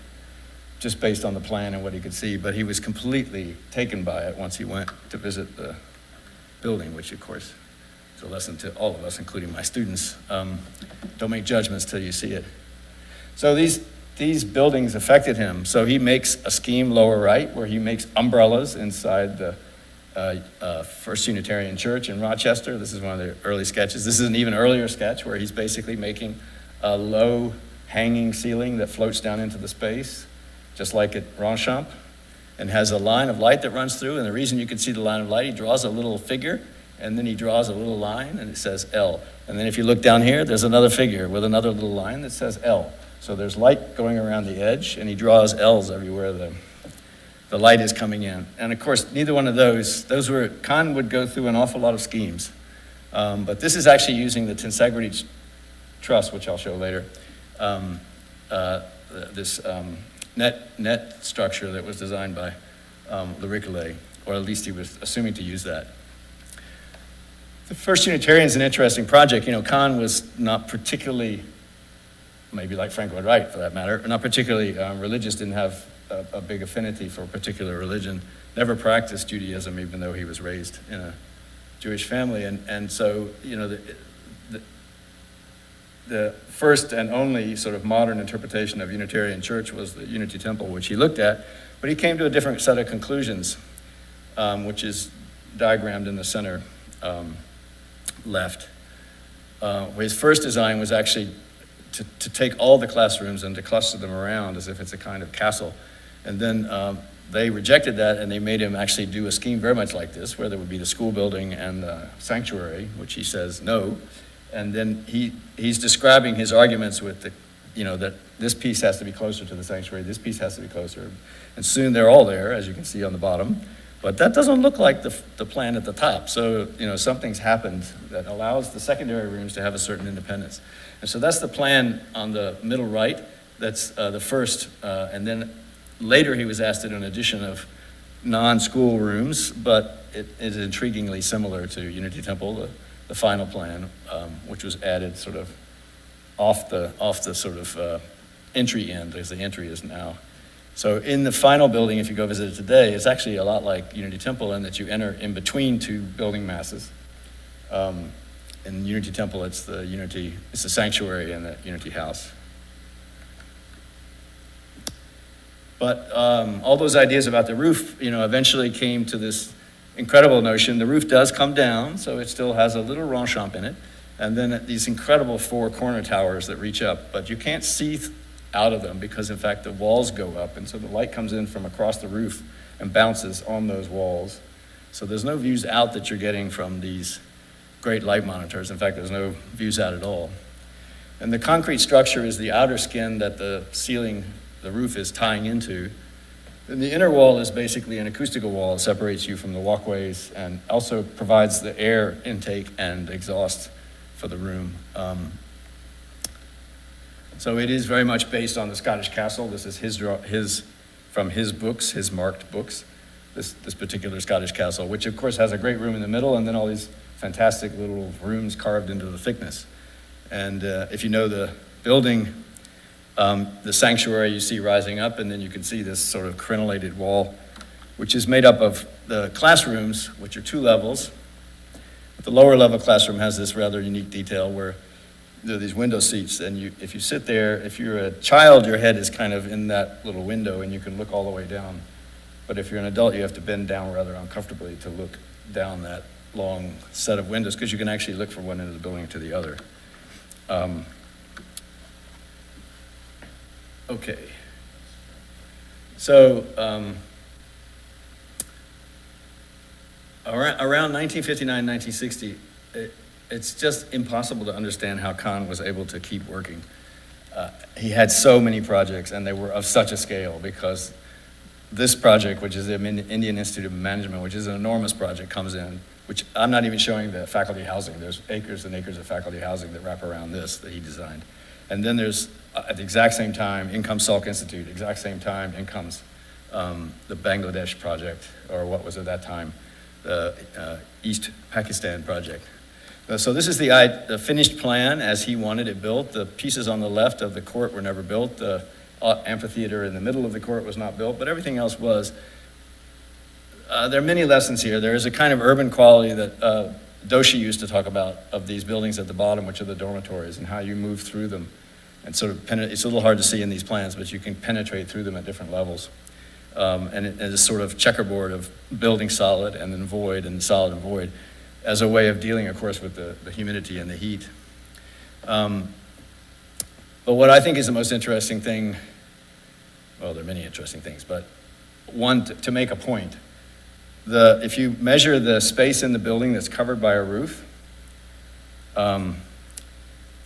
just based on the plan and what he could see. But he was completely taken by it once he went to visit the building, which, of course, is a lesson to all of us, including my students. Don't make judgments till you see it. So these buildings affected him. So he makes a scheme lower right where he makes umbrellas inside the First Unitarian Church in Rochester. This is one of the early sketches. This is an even earlier sketch where he's basically making a low hanging ceiling that floats down into the space, just like at Ronchamp, and has a line of light that runs through. And the reason you can see the line of light, he draws a little figure, and then he draws a little line, and it says L. And then if you look down here, there's another figure with another little line that says L. So there's light going around the edge, and he draws L's everywhere the light is coming in. And of course, neither one of those were, Kahn would go through an awful lot of schemes. But this is actually using the tensegrity truss, which I'll show later. This net structure that was designed by Le Ricolet, or at least he was assuming to use that. The First Unitarian is an interesting project. Kahn was not particularly, maybe like Frank Lloyd Wright for that matter, not particularly religious, didn't have a big affinity for a particular religion, never practiced Judaism, even though he was raised in a Jewish family. And so, the first and only sort of modern interpretation of Unitarian Church was the Unity Temple, which he looked at, but he came to a different set of conclusions, which is diagrammed in the center left. His first design was actually to take all the classrooms and to cluster them around as if it's a kind of castle. And then they rejected that, and they made him actually do a scheme very much like this, where there would be the school building and the sanctuary, which he says no. And then he's describing his arguments with that this piece has to be closer to the sanctuary, this piece has to be closer. And soon they're all there, as you can see on the bottom. But that doesn't look like the plan at the top. So, something's happened that allows the secondary rooms to have a certain independence. And so that's the plan on the middle right. That's the first. And then later he was asked to do an addition of non-school rooms, but it is intriguingly similar to Unity Temple, the final plan, which was added sort of off the sort of entry end, as the entry is now. So in the final building, if you go visit it today, it's actually a lot like Unity Temple in that you enter in between two building masses. In Unity Temple, it's the sanctuary and the Unity House. But all those ideas about the roof, eventually came to this incredible notion. The roof does come down, so it still has a little renchant in it. And then these incredible 4 corner towers that reach up, but you can't see out of them because, in fact, the walls go up, and so the light comes in from across the roof and bounces on those walls. So there's no views out that you're getting from these great light monitors. In fact, there's no views out at all. And the concrete structure is the outer skin that the ceiling, the roof is tying into. And the inner wall is basically an acoustical wall. It separates you from the walkways and also provides the air intake and exhaust for the room. So it is very much based on the Scottish castle. This is from his books, his marked books, this particular Scottish castle, which of course has a great room in the middle and then all these fantastic little rooms carved into the thickness. And if you know the building, the sanctuary you see rising up, and then you can see this sort of crenellated wall, which is made up of the classrooms, which are 2 levels. But the lower level classroom has this rather unique detail where there are these window seats, and if you sit there, if you're a child, your head is kind of in that little window and you can look all the way down. But if you're an adult, you have to bend down rather uncomfortably to look down that long set of windows, because you can actually look from one end of the building to the other. Okay. So around 1959, 1960, it's just impossible to understand how Kahn was able to keep working. He had so many projects, and they were of such a scale, because this project, which is the Indian Institute of Management, which is an enormous project, comes in, which I'm not even showing the faculty housing. There's acres and acres of faculty housing that wrap around this that he designed. And then there's, at the exact same time, in comes Salk Institute. Exact same time, in comes the Bangladesh project, or what was at that time, the East Pakistan project. So this is the finished plan as he wanted it built. The pieces on the left of the court were never built. The amphitheater in the middle of the court was not built, but everything else was. There are many lessons here. There is a kind of urban quality that Doshi used to talk about of these buildings at the bottom, which are the dormitories, and how you move through them. And sort of it's a little hard to see in these plans, but you can penetrate through them at different levels. And it is sort of checkerboard of building solid and then void and solid and void, as a way of dealing, of course, with the humidity and the heat. But what I think is the most interesting thing, well, there are many interesting things, but one, to make a point, if you measure the space in the building that's covered by a roof, the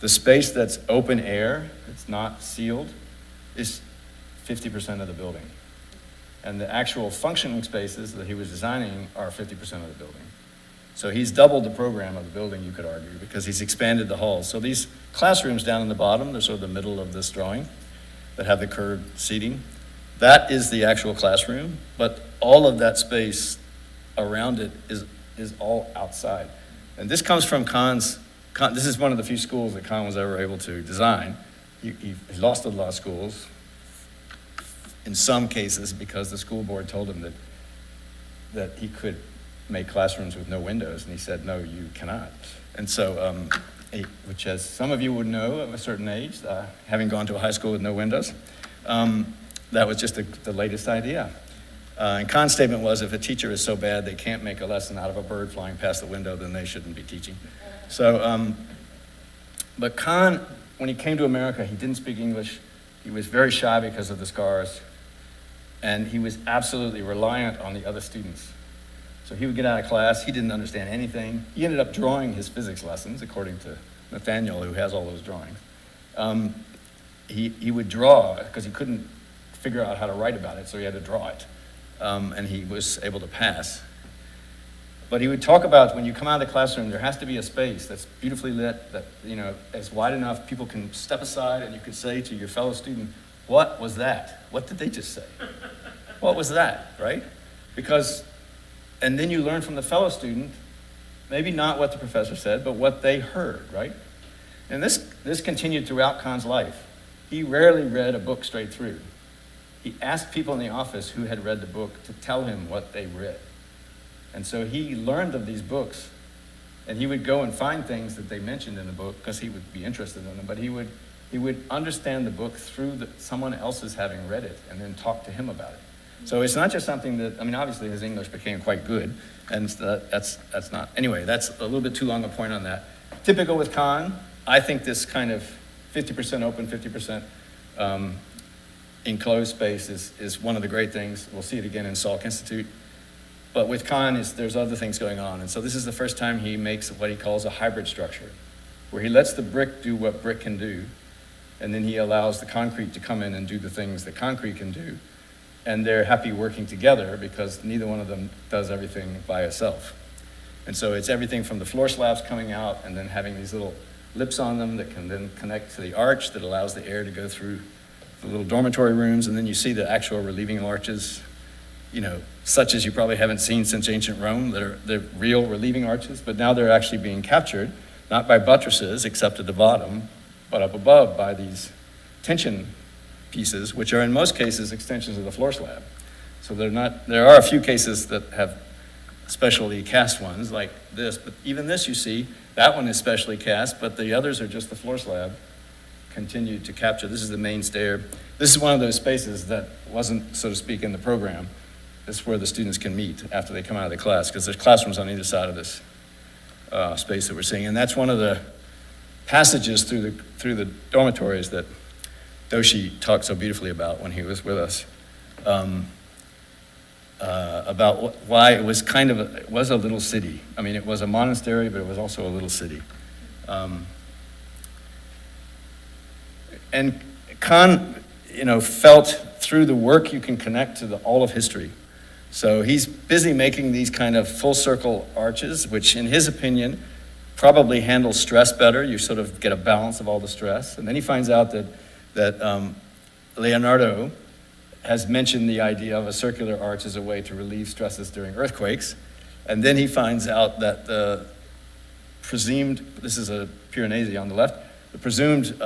space that's open air, it's not sealed, is 50% of the building. And the actual functioning spaces that he was designing are 50% of the building. So he's doubled the program of the building, you could argue, because he's expanded the halls. So these classrooms down in the bottom, they're sort of the middle of this drawing, that have the curved seating. That is the actual classroom, but all of that space around it is all outside. And this comes from Kahn's, this is one of the few schools that Kahn was ever able to design. He lost a lot of schools, in some cases because the school board told him that he could make classrooms with no windows, and he said, no, you cannot. And so, which as some of you would know of a certain age, having gone to a high school with no windows, that was just the latest idea. And Kahn's statement was, if a teacher is so bad they can't make a lesson out of a bird flying past the window, then they shouldn't be teaching. So, but Kahn, when he came to America, he didn't speak English. He was very shy because of the scars, and he was absolutely reliant on the other students. So he would get out of class, he didn't understand anything. He ended up drawing his physics lessons, according to Nathaniel, who has all those drawings. He would draw, because he couldn't figure out how to write about it, so he had to draw it. And he was able to pass. But he would talk about, when you come out of the classroom, there has to be a space that's beautifully lit, that, you know, is wide enough, people can step aside, and you could say to your fellow student, what was that? What did they just say? What was that, right? Because, and then you learn from the fellow student, maybe not what the professor said, but what they heard, right? And this continued throughout Kahn's life. He rarely read a book straight through. He asked people in the office who had read the book to tell him what they read. And so he learned of these books, and he would go and find things that they mentioned in the book because he would be interested in them, but he would understand the book through someone else's having read it and then talk to him about it. So it's not just something that, I mean, obviously his English became quite good, and that's not, anyway, that's a little bit too long a point on that. Typical with Kahn, I think this kind of 50% open, 50% enclosed space is one of the great things. We'll see it again in Salk Institute. But with Kahn, there's other things going on. And so this is the first time he makes what he calls a hybrid structure, where he lets the brick do what brick can do, and then he allows the concrete to come in and do the things that concrete can do. And they're happy working together because neither one of them does everything by itself. And so it's everything from the floor slabs coming out and then having these little lips on them that can then connect to the arch that allows the air to go through the little dormitory rooms. And then you see the actual relieving arches, you know, such as you probably haven't seen since ancient Rome. They're real relieving arches, but now they're actually being captured, not by buttresses, except at the bottom, but up above by these tension pieces, which are in most cases extensions of the floor slab. So there are a few cases that have specially cast ones like this, but even this you see, that one is specially cast, but the others are just the floor slab continued to capture. This is the main stair. This is one of those spaces that wasn't, so to speak, in the program. This is where the students can meet after they come out of the class, because there's classrooms on either side of this space that we're seeing. And that's one of the passages through the dormitories that Doshi talked so beautifully about when he was with us, about why it was it was a little city. I mean, it was a monastery, but it was also a little city. And Kahn, you know, felt through the work you can connect to all of history. So he's busy making these kind of full circle arches, which in his opinion probably handle stress better. You sort of get a balance of all the stress. And then he finds out that Leonardo has mentioned the idea of a circular arch as a way to relieve stresses during earthquakes. And then he finds out that the presumed, this is a Piranesi on the left, the presumed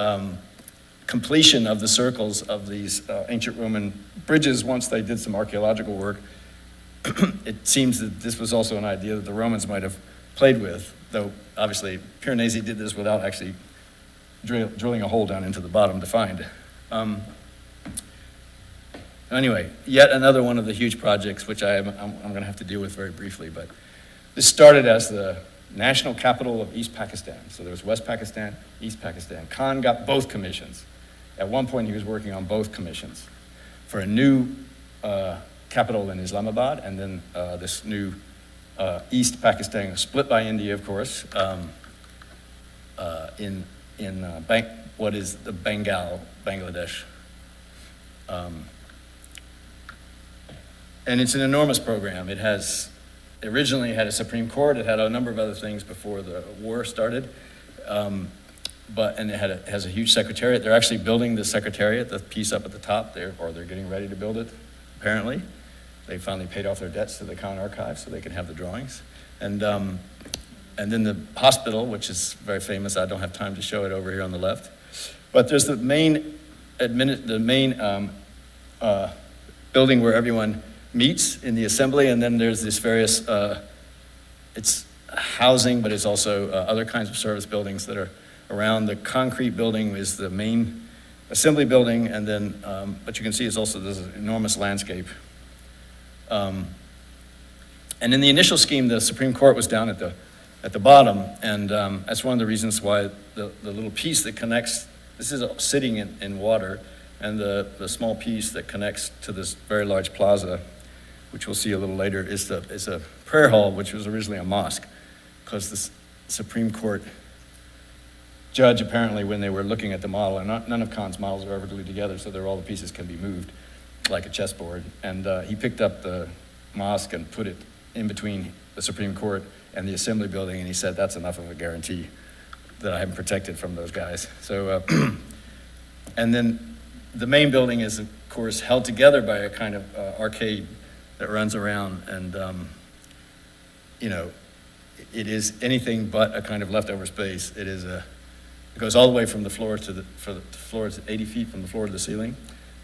completion of the circles of these ancient Roman bridges once they did some archaeological work. It seems that this was also an idea that the Romans might have played with, though obviously Piranesi did this without actually drilling a hole down into the bottom to find. Anyway, yet another one of the huge projects, which I'm going to have to deal with very briefly, but this started as the national capital of East Pakistan. So there was West Pakistan, East Pakistan. Kahn got both commissions. At one point, he was working on both commissions for a new capital in Islamabad, and then this new East Pakistan, split by India, of course, in what is the Bangladesh. And it's an enormous program. It originally had a Supreme Court. It had a number of other things before the war started. And it has a huge secretariat. They're actually building the secretariat, the piece up at the top there, or they're getting ready to build it, apparently. They finally paid off their debts to the Kahn archive so they can have the drawings. And then the hospital, which is very famous. I don't have time to show it over here on the left. But there's the main building where everyone meets in the assembly, and then there's this various, it's housing, but it's also other kinds of service buildings that are around. The concrete building is the main assembly building, and then, but you can see it's also this enormous landscape. And in the initial scheme, the Supreme Court was down at the bottom, and that's one of the reasons why the little piece that connects, this is sitting in water, and the small piece that connects to this very large plaza, which we'll see a little later, is a prayer hall, which was originally a mosque, because the Supreme Court judge, apparently, when they were looking at the model, and none of Kahn's models are ever glued together, so all the pieces can be moved like a chessboard, and he picked up the mosque and put it in between the Supreme Court and the Assembly building, and he said, that's enough of a guarantee that I'm protected from those guys. So, and then the main building is, of course, held together by a kind of arcade that runs around, and you know, it is anything but a kind of leftover space. It goes all the way from the floor to the floor is 80 feet from the floor to the ceiling.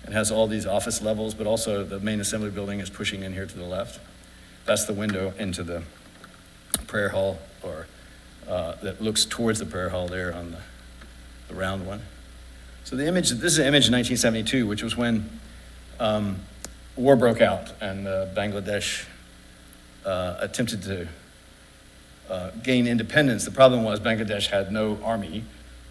It has all these office levels, but also the main assembly building is pushing in here to the left. That's the window into the prayer hall, or that looks towards the prayer hall there on the round one. So the image, this is an image in 1972, which was when war broke out and Bangladesh attempted to gain independence. The problem was Bangladesh had no army,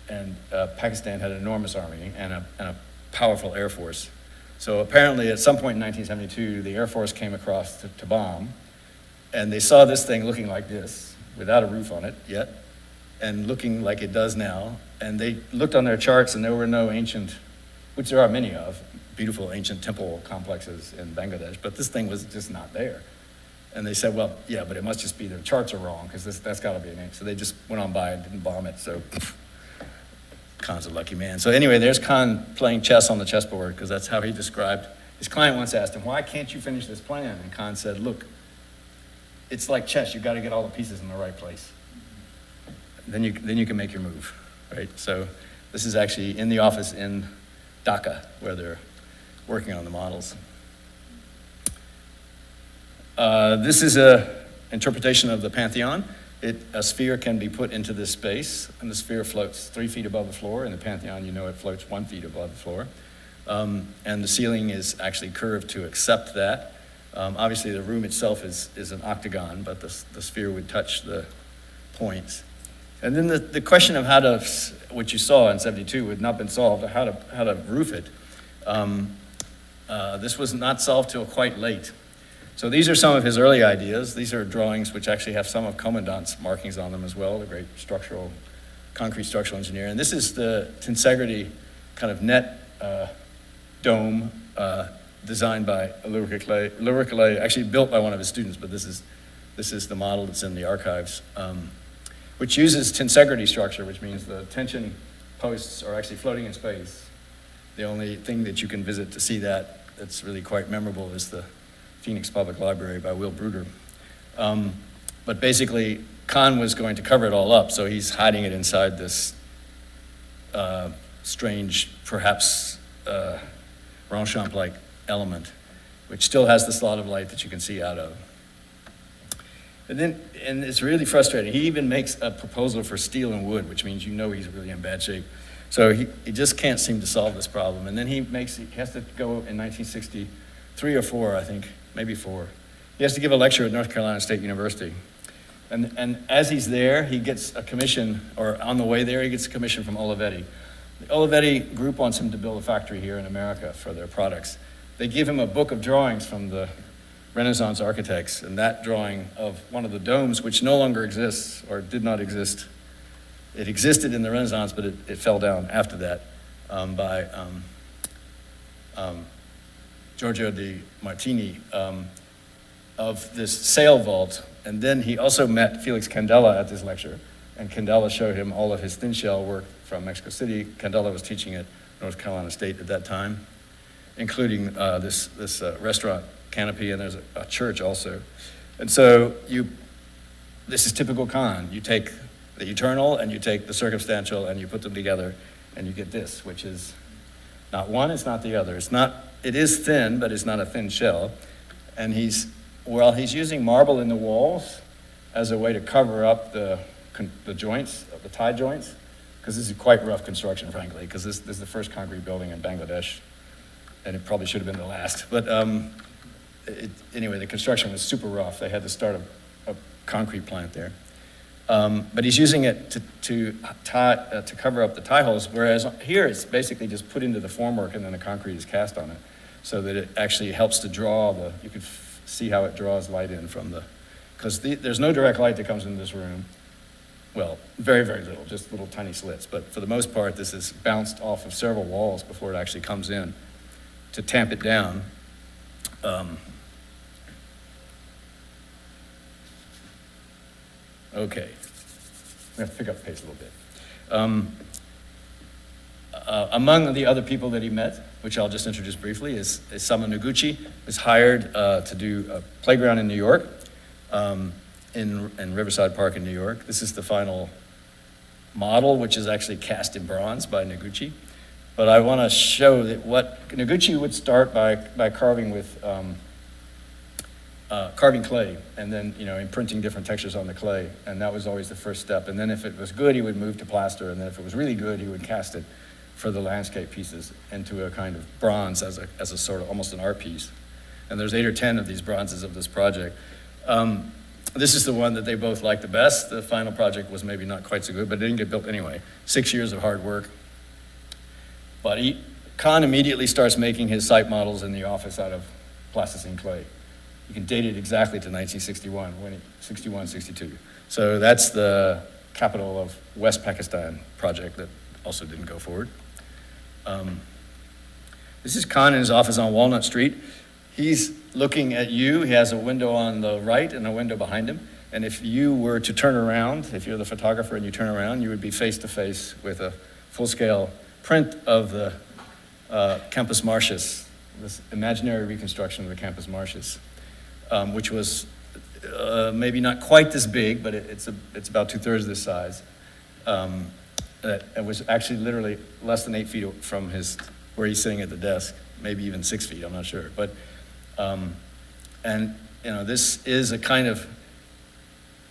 and Pakistan had an enormous army and a powerful air force. So apparently at some point in 1972, the Air Force came across to bomb, and they saw this thing looking like this, without a roof on it yet, and looking like it does now. And they looked on their charts, and there were no ancient, which there are many of, beautiful ancient temple complexes in Bangladesh, but this thing was just not there. And they said, well, yeah, but it must just be their charts are wrong, because that's got to be an ancient. So they just went on by and didn't bomb it, so Kahn's a lucky man. So anyway, there's Kahn playing chess on the chessboard, because that's how he described. His client once asked him, why can't you finish this plan? And Kahn said, look, it's like chess. You've got to get all the pieces in the right place. Then you can make your move, right? So this is actually in the office in Dhaka, where they're working on the models. This is an interpretation of the Pantheon. A sphere can be put into this space, and the sphere floats 3 feet above the floor. In the Pantheon, you know it floats 1 foot above the floor. And the ceiling is actually curved to accept that. Obviously, the room itself is an octagon, but the sphere would touch the points. And then the question of how to, which you saw in 72, had not been solved, how to roof it. This was not solved till quite late. So these are some of his early ideas. These are drawings which actually have some of Commandant's markings on them as well, the great concrete structural engineer. And this is the tensegrity kind of net dome designed by Luricale, actually built by one of his students, but this is the model that's in the archives, which uses tensegrity structure, which means the tension posts are actually floating in space. The only thing that you can visit to see that's really quite memorable is the Phoenix Public Library by Will Bruder. But basically, Kahn was going to cover it all up, so he's hiding it inside this strange, perhaps Ronchamp-like element, which still has the slot of light that you can see out of. And it's really frustrating. He even makes a proposal for steel and wood, which means you know he's really in bad shape. So he just can't seem to solve this problem. And then he has to go in 1963 or 4, I think, maybe 4. He has to give a lecture at North Carolina State University. And as he's there, he gets a commission, or on the way there, he gets a commission from Olivetti. The Olivetti group wants him to build a factory here in America for their products. They give him a book of drawings from the Renaissance architects, and that drawing of one of the domes, which no longer exists, or did not exist. It existed in the Renaissance, but it fell down after that by Giorgio di Martini, of this sail vault. And then he also met Felix Candela at this lecture, and Candela showed him all of his thin shell work from Mexico City. Candela was teaching at North Carolina State at that time, including this restaurant canopy, and there's a church also. And so this is typical Kahn. You take the eternal and you take the circumstantial and you put them together and you get this, which is Not one, it's not the other. It is thin, but it's not a thin shell. And he's using marble in the walls as a way to cover up the joints, the tie joints, because this is quite rough construction, frankly, because this is the first concrete building in Bangladesh, and it probably should have been the last. But anyway, the construction was super rough. They had to start a concrete plant there. But he's using it to cover up the tie holes, whereas here it's basically just put into the formwork and then the concrete is cast on it, so that it actually helps to draw you can see how it draws light in from because there's no direct light that comes into this room. Well, very, very little, just little tiny slits. But for the most part, this is bounced off of several walls before it actually comes in to tamp it down. Okay, I'm going to pick up the pace a little bit. Among the other people that he met, which I'll just introduce briefly, is Sama Noguchi, was hired to do a playground in New York, in Riverside Park in New York. This is the final model, which is actually cast in bronze by Noguchi. But I want to show that what Noguchi would start by carving with carving clay, and then imprinting different textures on the clay, and that was always the first step. And then if it was good, he would move to plaster, and then if it was really good, he would cast it for the landscape pieces into a kind of bronze as a sort of almost an art piece. And there's 8 or 10 of these bronzes of this project. This is the one that they both liked the best. The final project was maybe not quite so good, but it didn't get built anyway. 6 years of hard work. But Kahn immediately starts making his site models in the office out of plasticine clay. You can date it exactly to 1961, 62. So that's the capital of West Pakistan project that also didn't go forward. This is Kahn in his office on Walnut Street. He's looking at you. He has a window on the right and a window behind him. And if you were to turn around, if you're the photographer and you turn around, you would be face to face with a full-scale print of the Campus Martius, this imaginary reconstruction of the Campus Martius, which was maybe not quite this big, but it's about 2/3 this size. It was actually literally less than 8 feet from where he's sitting at the desk, maybe even 6 feet, I'm not sure. But, this is a kind of,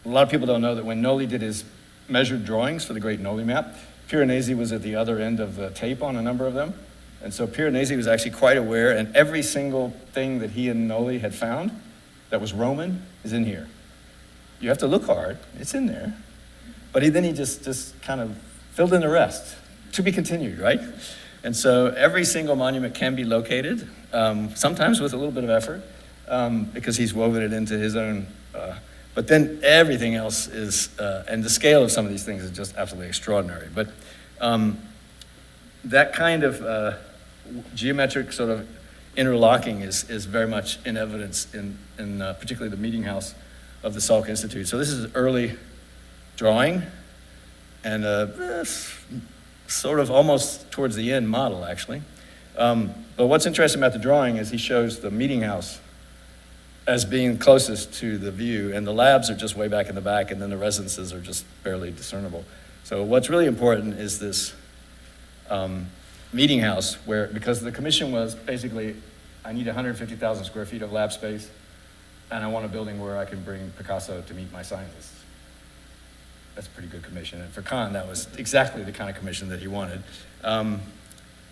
a lot of people don't know that when Noli did his measured drawings for the great Noli map, Piranesi was at the other end of the tape on a number of them. And so Piranesi was actually quite aware, and every single thing that he and Noli had found that was Roman is in here. You have to look hard, it's in there. But then he just kind of filled in the rest. To be continued, right? And so every single monument can be located, sometimes with a little bit of effort, because he's woven it into his own, but then everything else is, and the scale of some of these things is just absolutely extraordinary. But that kind of geometric sort of interlocking is very much in evidence in particularly the meeting house of the Salk Institute. So this is an early drawing, and sort of almost towards the end model, actually. But what's interesting about the drawing is he shows the meeting house as being closest to the view, and the labs are just way back in the back, and then the residences are just barely discernible. So what's really important is this meeting house, because the commission was basically, I need 150,000 square feet of lab space, and I want a building where I can bring Picasso to meet my scientists. That's a pretty good commission. And for Kahn, that was exactly the kind of commission that he wanted.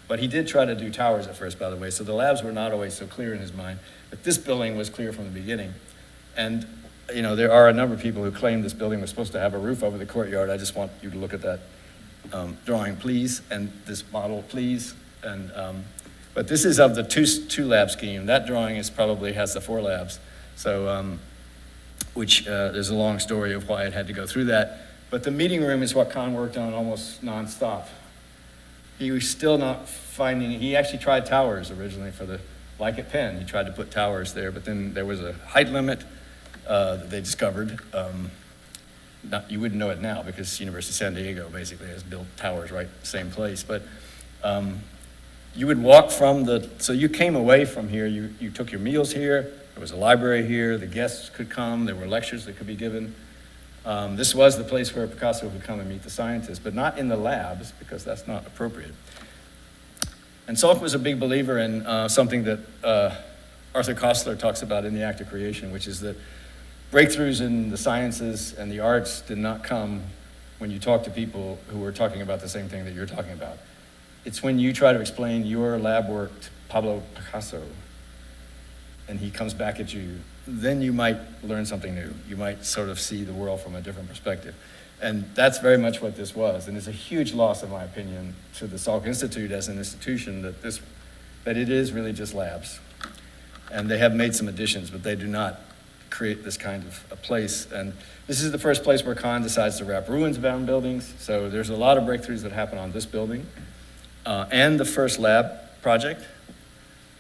But he did try to do towers at first, by the way, so the labs were not always so clear in his mind. But this building was clear from the beginning. And, there are a number of people who claim this building was supposed to have a roof over the courtyard. I just want you to look at that drawing, please, and this model, please. And but this is of the two lab scheme. That drawing probably has the 4 labs. So, which there's a long story of why it had to go through that. But the meeting room is what Kahn worked on almost nonstop. He was still not finding, he actually tried towers originally like at Penn, he tried to put towers there, but then there was a height limit that they discovered. You wouldn't know it now because University of San Diego basically has built towers right same place, but you would walk so you came away from here, you took your meals here, there was a library here, the guests could come, there were lectures that could be given. This was the place where Picasso would come and meet the scientists, but not in the labs because that's not appropriate. And Salk was a big believer in something that Arthur Koestler talks about in The Act of Creation, which is that breakthroughs in the sciences and the arts did not come when you talk to people who were talking about the same thing that you're talking about. It's when you try to explain your lab work to Pablo Picasso and he comes back at you, then you might learn something new. You might sort of see the world from a different perspective. And that's very much what this was. And it's a huge loss, in my opinion, to the Salk Institute as an institution that it is really just labs. And they have made some additions, but they do not create this kind of a place. And this is the first place where Kahn decides to wrap ruins around buildings. So there's a lot of breakthroughs that happen on this building. And the first lab project.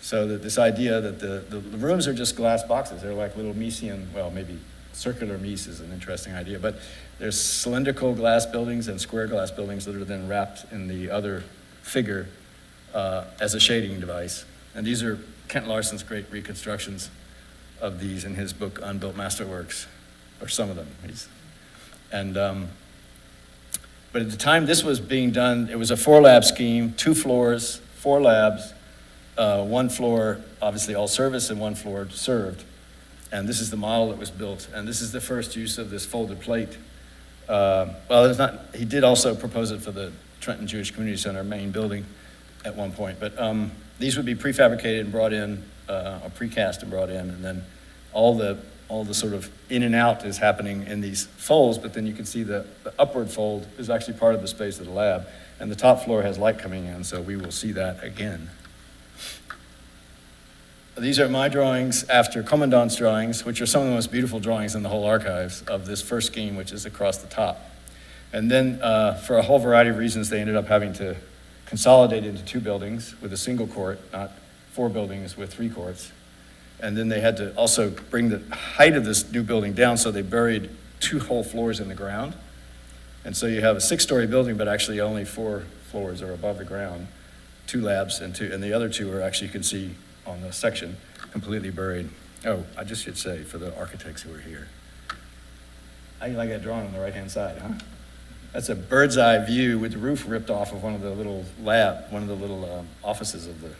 So that this idea that the rooms are just glass boxes. They're like little Miesian, well, maybe circular Mies is an interesting idea, but there's cylindrical glass buildings and square glass buildings that are then wrapped in the other figure as a shading device. And these are Kent Larson's great reconstructions of these in his book, Unbuilt Masterworks, or some of them. But at the time this was being done, it was a 4-lab scheme, 2 floors, 4 labs, 1 floor, obviously all service, and 1 floor served. And this is the model that was built. And this is the first use of this folded plate. He did also propose it for the Trenton Jewish Community Center main building at one point. But these would be prefabricated and brought in, or precast and brought in, and then all the sort of in and out is happening in these folds, but then you can see the upward fold is actually part of the space of the lab. And the top floor has light coming in, so we will see that again. These are my drawings after Commandant's drawings, which are some of the most beautiful drawings in the whole archives of this first scheme, which is across the top. And then for a whole variety of reasons, they ended up having to consolidate into 2 buildings with a single court, not 4 buildings with 3 courts. And then they had to also bring the height of this new building down, so they buried 2 whole floors in the ground. And so you have a 6-story building, but actually only 4 floors are above the ground, 2 labs, and the other 2 are actually, you can see on the section, completely buried. Oh, I just should say, for the architects who are here, how do you like that drawing on the right-hand side, huh? That's a bird's eye view with the roof ripped off of one of the little offices of the.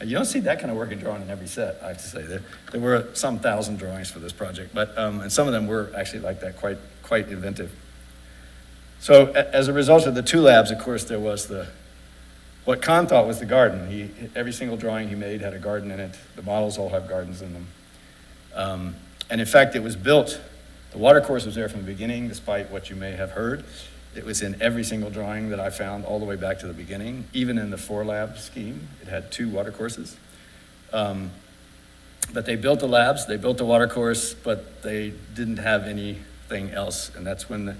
You don't see that kind of work in drawing in every set, I have to say. There were some 1,000 drawings for this project, but and some of them were actually like that, quite inventive. So as a result of the 2 labs, of course, there was what Kahn thought was the garden. Every single drawing he made had a garden in it. The models all have gardens in them. And in fact, it was built, the watercourse was there from the beginning, despite what you may have heard. It was in every single drawing that I found all the way back to the beginning. Even in the 4-lab scheme, it had 2 watercourses. But they built the labs, they built the watercourse, but they didn't have anything else. And that's when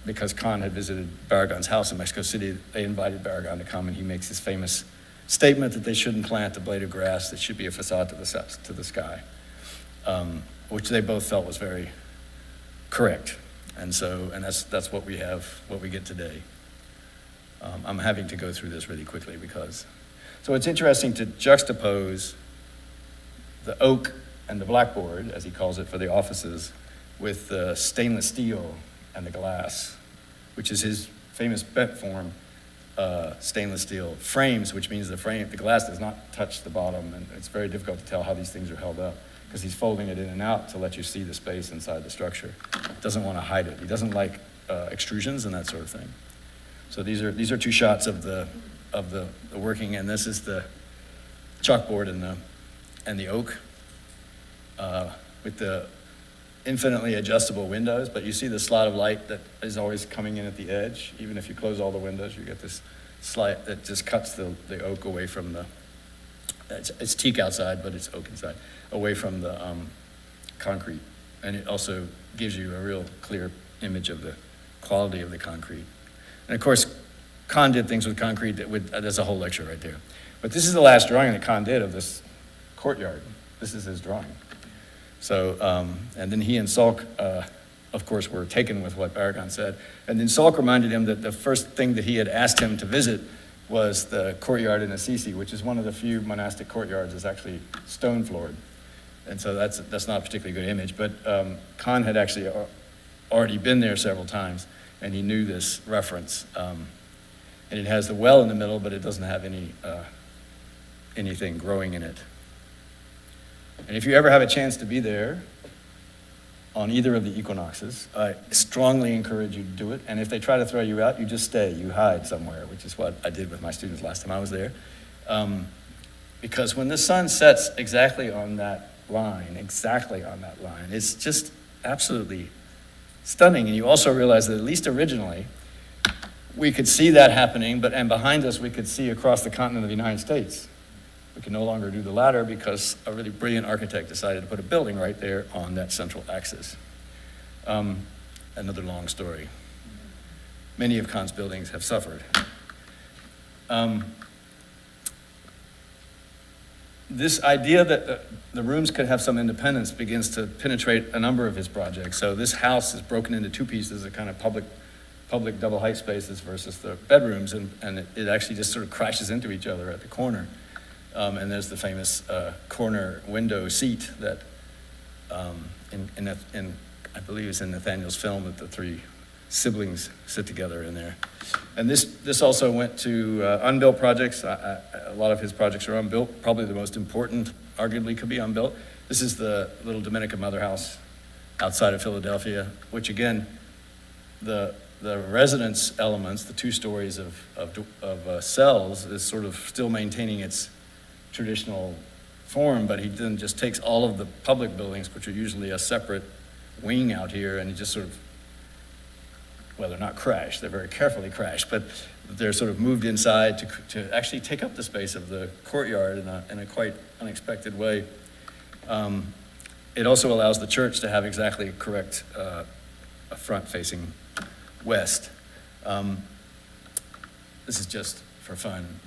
because Kahn had visited Barragan's house in Mexico City, they invited Barragan to come, and he makes his famous statement that they shouldn't plant a blade of grass, that should be a facade to the sky, which they both felt was very correct. And that's what we have, what we get today. I'm having to go through this really quickly so it's interesting to juxtapose the oak and the blackboard, as he calls it, for the offices, with the stainless steel and the glass, which is his famous bent form stainless steel frames, which means the glass does not touch the bottom, and it's very difficult to tell how these things are held up because he's folding it in and out to let you see the space inside the structure. Doesn't want to hide it. He doesn't like extrusions and that sort of thing. So these are 2 shots of the working, and this is the chalkboard and the oak with the infinitely adjustable windows, but you see the slot of light that is always coming in at the edge. Even if you close all the windows, you get this slight that just cuts the oak away from it's teak outside, but it's oak inside, away from the concrete. And it also gives you a real clear image of the quality of the concrete. And of course, Kahn did things with concrete there's a whole lecture right there. But this is the last drawing that Kahn did of this courtyard. This is his drawing. So, and then he and Salk, of course, were taken with what Barragan said. And then Salk reminded him that the first thing that he had asked him to visit was the courtyard in Assisi, which is one of the few monastic courtyards that's actually stone floored. And so that's not a particularly good image, but Kahn had actually already been there several times, and he knew this reference. And it has the well in the middle, but it doesn't have anything growing in it. And if you ever have a chance to be there on either of the equinoxes, I strongly encourage you to do it. And if they try to throw you out, you just stay, you hide somewhere, which is what I did with my students last time I was there. Because when the sun sets exactly on that line, it's just absolutely stunning. And you also realize that at least originally, we could see that happening, and behind us we could see across the continent of the United States. We can no longer do the latter because a really brilliant architect decided to put a building right there on that central axis. Another long story. Many of Kahn's buildings have suffered. This idea that the rooms could have some independence begins to penetrate a number of his projects. So this house is broken into two pieces, a kind of public double height spaces versus the bedrooms, and it actually just sort of crashes into each other at the corner. And there's the famous corner window seat that, I believe it's in Nathaniel's film, that the three siblings sit together in there. And this also went to unbuilt projects. A lot of his projects are unbuilt. Probably the most important, arguably, could be unbuilt. This is the little Dominican mother house outside of Philadelphia, which again, the residence elements, the 2 stories of cells, is sort of still maintaining its traditional form, but he then just takes all of the public buildings, which are usually a separate wing out here, and he just sort of, well, they're not crashed, they're very carefully crashed, but they're sort of moved inside to actually take up the space of the courtyard in a quite unexpected way. It also allows the church to have exactly correct a front facing west. This is just for fun.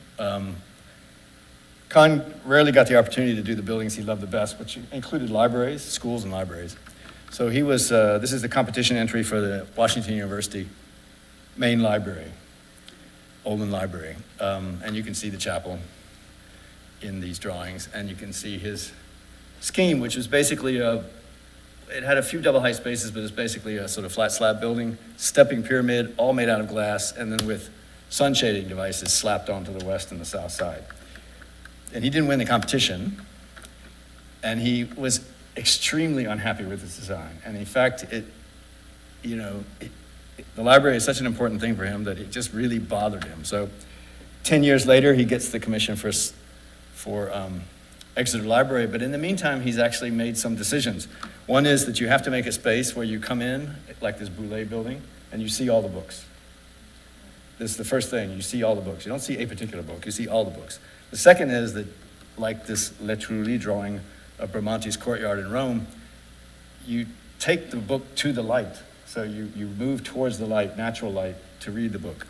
Kahn rarely got the opportunity to do the buildings he loved the best, which included libraries, schools and libraries. So he was, this is the competition entry for the Washington University main library, Olin Library. And you can see the chapel in these drawings, and you can see his scheme, which was basically it had a few double height spaces, but it's basically a sort of flat slab building, stepping pyramid, all made out of glass, and then with sun shading devices slapped onto the west and the south side. And he didn't win the competition, and he was extremely unhappy with his design. And in fact, the library is such an important thing for him that it just really bothered him. So 10 years later, he gets the commission for Exeter Library, but in the meantime, he's actually made some decisions. One is that you have to make a space where you come in, like this Boulay building, and you see all the books. This is the first thing, you see all the books. You don't see a particular book, you see all the books. The second is that, like this Letruly drawing of Bramante's courtyard in Rome, you take the book to the light. So you move towards the light, natural light, to read the book.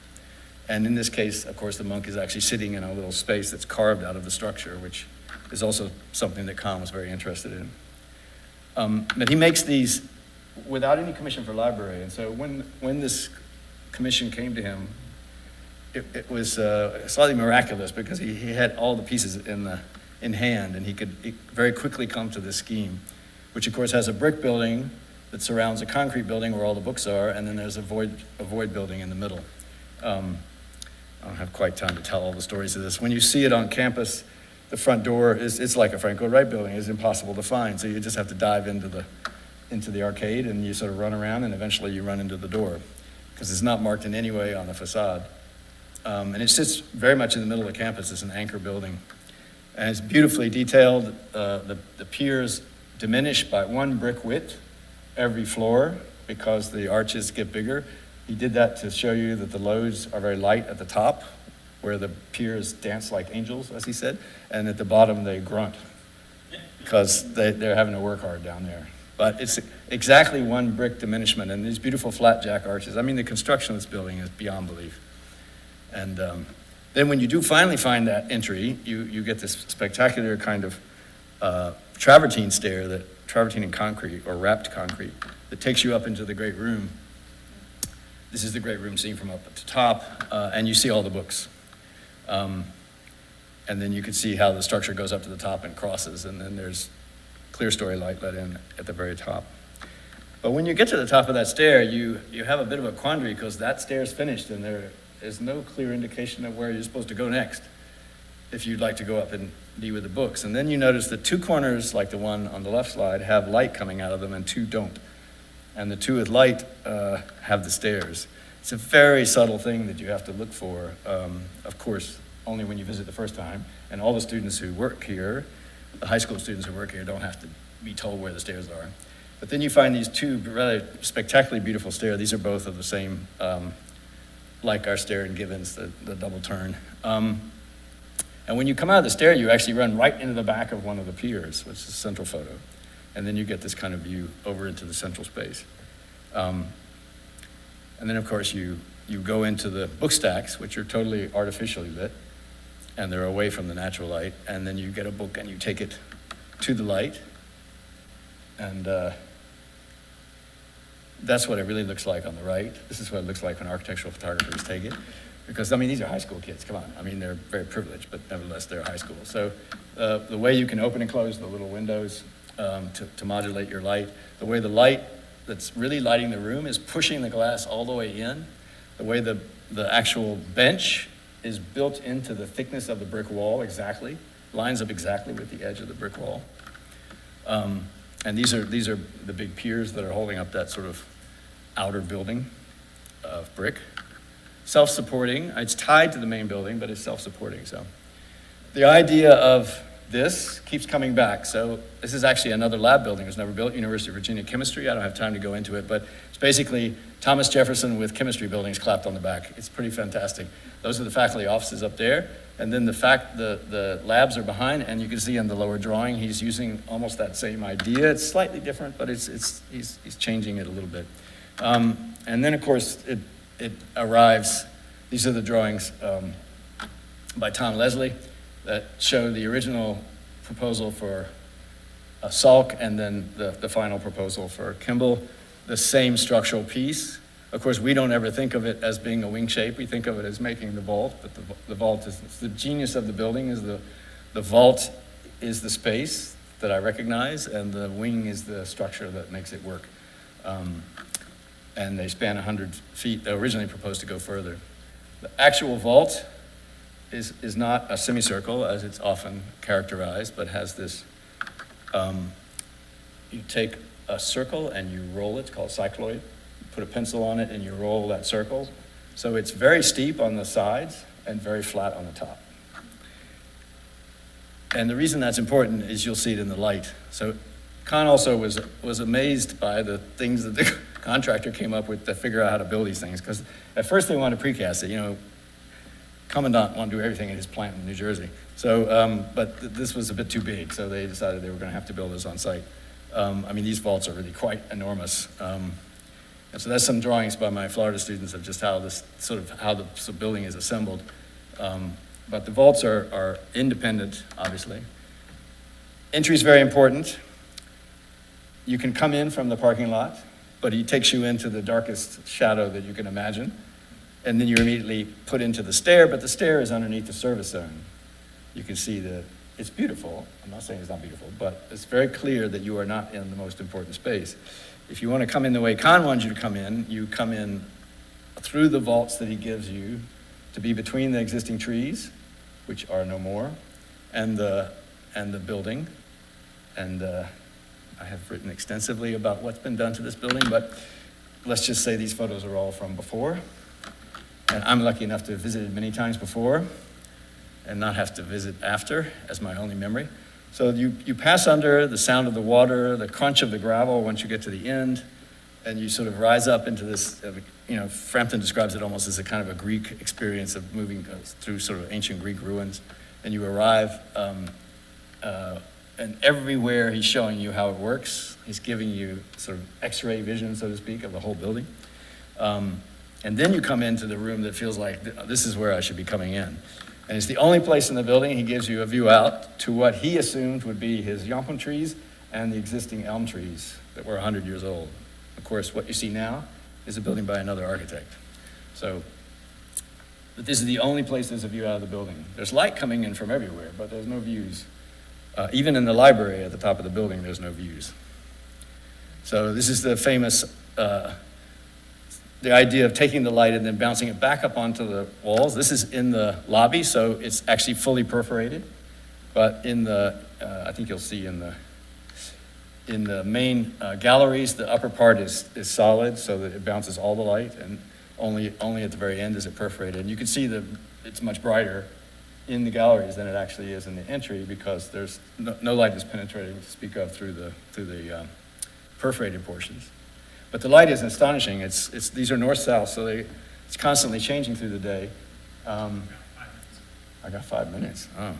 And in this case, of course, the monk is actually sitting in a little space that's carved out of the structure, which is also something that Kahn was very interested in. But he makes these without any commission for library. And so when this commission came to him, it was slightly miraculous because he had all the pieces in hand, and he could very quickly come to this scheme, which of course has a brick building that surrounds a concrete building where all the books are, and then there's a void building in the middle. I don't have quite time to tell all the stories of this. When you see it on campus, the front door it's like a Frank Lloyd Wright building. It's impossible to find, so you just have to dive into the arcade, and you sort of run around, and eventually you run into the door because it's not marked in any way on the facade. And it sits very much in the middle of the campus. It's an anchor building. And it's beautifully detailed. The piers diminish by 1 brick width every floor because the arches get bigger. He did that to show you that the loads are very light at the top, where the piers dance like angels, as he said, and at the bottom they grunt because they're having to work hard down there. But it's exactly 1 brick diminishment, and these beautiful flat jack arches. I mean, the construction of this building is beyond belief. And then when you do finally find that entry, you get this spectacular kind of travertine stair, travertine in concrete or wrapped concrete, that takes you up into the great room. This is the great room seen from up at the top, and you see all the books. And then you can see how the structure goes up to the top and crosses, and then there's clear story light let in at the very top. But when you get to the top of that stair, you have a bit of a quandary because that stair is finished, and there's no clear indication of where you're supposed to go next if you'd like to go up and be with the books. And then you notice that 2 corners, like the one on the left slide, have light coming out of them and 2 don't. And the 2 with light have the stairs. It's a very subtle thing that you have to look for, of course, only when you visit the first time. And all the students who work here, the high school students who work here, don't have to be told where the stairs are. But then you find these 2 rather spectacularly beautiful stairs. These are both of the same, like our stair in Gibbons, the double turn. And when you come out of the stair, you actually run right into the back of one of the piers, which is a central photo. And then you get this kind of view over into the central space. And then, of course, you go into the book stacks, which are totally artificially lit, and they're away from the natural light. And then you get a book and you take it to the light. And that's what it really looks like on the right. This is what it looks like when architectural photographers take it. Because, I mean, these are high school kids, come on. I mean, they're very privileged, but nevertheless, they're high school. So the way you can open and close the little windows to modulate your light, the way the light that's really lighting the room is pushing the glass all the way in, the way the actual bench is built into the thickness of the brick wall exactly, lines up exactly with the edge of the brick wall. And these are the big piers that are holding up that sort of outer building of brick. Self-supporting, it's tied to the main building, but it's self-supporting. So the idea of this keeps coming back. So this is actually another lab building. It was never built, University of Virginia chemistry. I don't have time to go into it, but it's basically Thomas Jefferson with chemistry buildings clapped on the back. It's pretty fantastic. Those are the faculty offices up there. And then the labs are behind, and you can see in the lower drawing, he's using almost that same idea. It's slightly different, but he's changing it a little bit. And then, of course, it arrives. These are the drawings by Tom Leslie that show the original proposal for Salk and then the final proposal for Kimball, the same structural piece. Of course, we don't ever think of it as being a wing shape. We think of it as making the vault, but the vault is the genius of the building. Is the vault is the space that I recognize, and the wing is the structure that makes it work. And they span 100 feet. They originally proposed to go further. The actual vault is not a semicircle, as it's often characterized, but has this, you take a circle and you roll it. It's called cycloid. You put a pencil on it and you roll that circle. So it's very steep on the sides and very flat on the top. And the reason that's important is you'll see it in the light. So Kahn also was amazed by the things that the contractor came up with to figure out how to build these things. Because at first they wanted to precast it. Commandant wanted to do everything in his plant in New Jersey. So, but this was a bit too big, so they decided they were going to have to build this on site. I mean, these vaults are really quite enormous. And so that's some drawings by my Florida students of just how how the building is assembled. But the vaults are independent, obviously. Entry is very important. You can come in from the parking lot, but he takes you into the darkest shadow that you can imagine. And then you're immediately put into the stair, but the stair is underneath the service zone. You can see it's beautiful. I'm not saying it's not beautiful, but it's very clear that you are not in the most important space. If you want to come in the way Kahn wants you come in through the vaults that he gives you to be between the existing trees, which are no more, and the building. And I have written extensively about what's been done to this building, but let's just say these photos are all from before. And I'm lucky enough to have visited many times before and not have to visit after as my only memory. So you pass under the sound of the water, the crunch of the gravel once you get to the end, and you sort of rise up into this, Frampton describes it almost as a kind of a Greek experience of moving through sort of ancient Greek ruins. And you arrive, and everywhere he's showing you how it works. He's giving you sort of X-ray vision, so to speak, of the whole building. And then you come into the room that feels like this is where I should be coming in. And it's the only place in the building he gives you a view out to what he assumed would be his yampum trees and the existing elm trees that were 100 years old. Of course, what you see now is a building by another architect. So, but this is the only place there's a view out of the building. There's light coming in from everywhere, but there's no views. Even in the library at the top of the building, there's no views. So this is the famous the idea of taking the light and then bouncing it back up onto the walls. This is in the lobby, so it's actually fully perforated. But in the, I think you'll see in the main galleries, the upper part is solid so that it bounces all the light, and only at the very end is it perforated. And you can see that it's much brighter in the galleries than it actually is in the entry, because there's no light is penetrating to speak of through the perforated portions. But the light is astonishing. These are north-south, so it's constantly changing through the day. I got 5 minutes. Oh.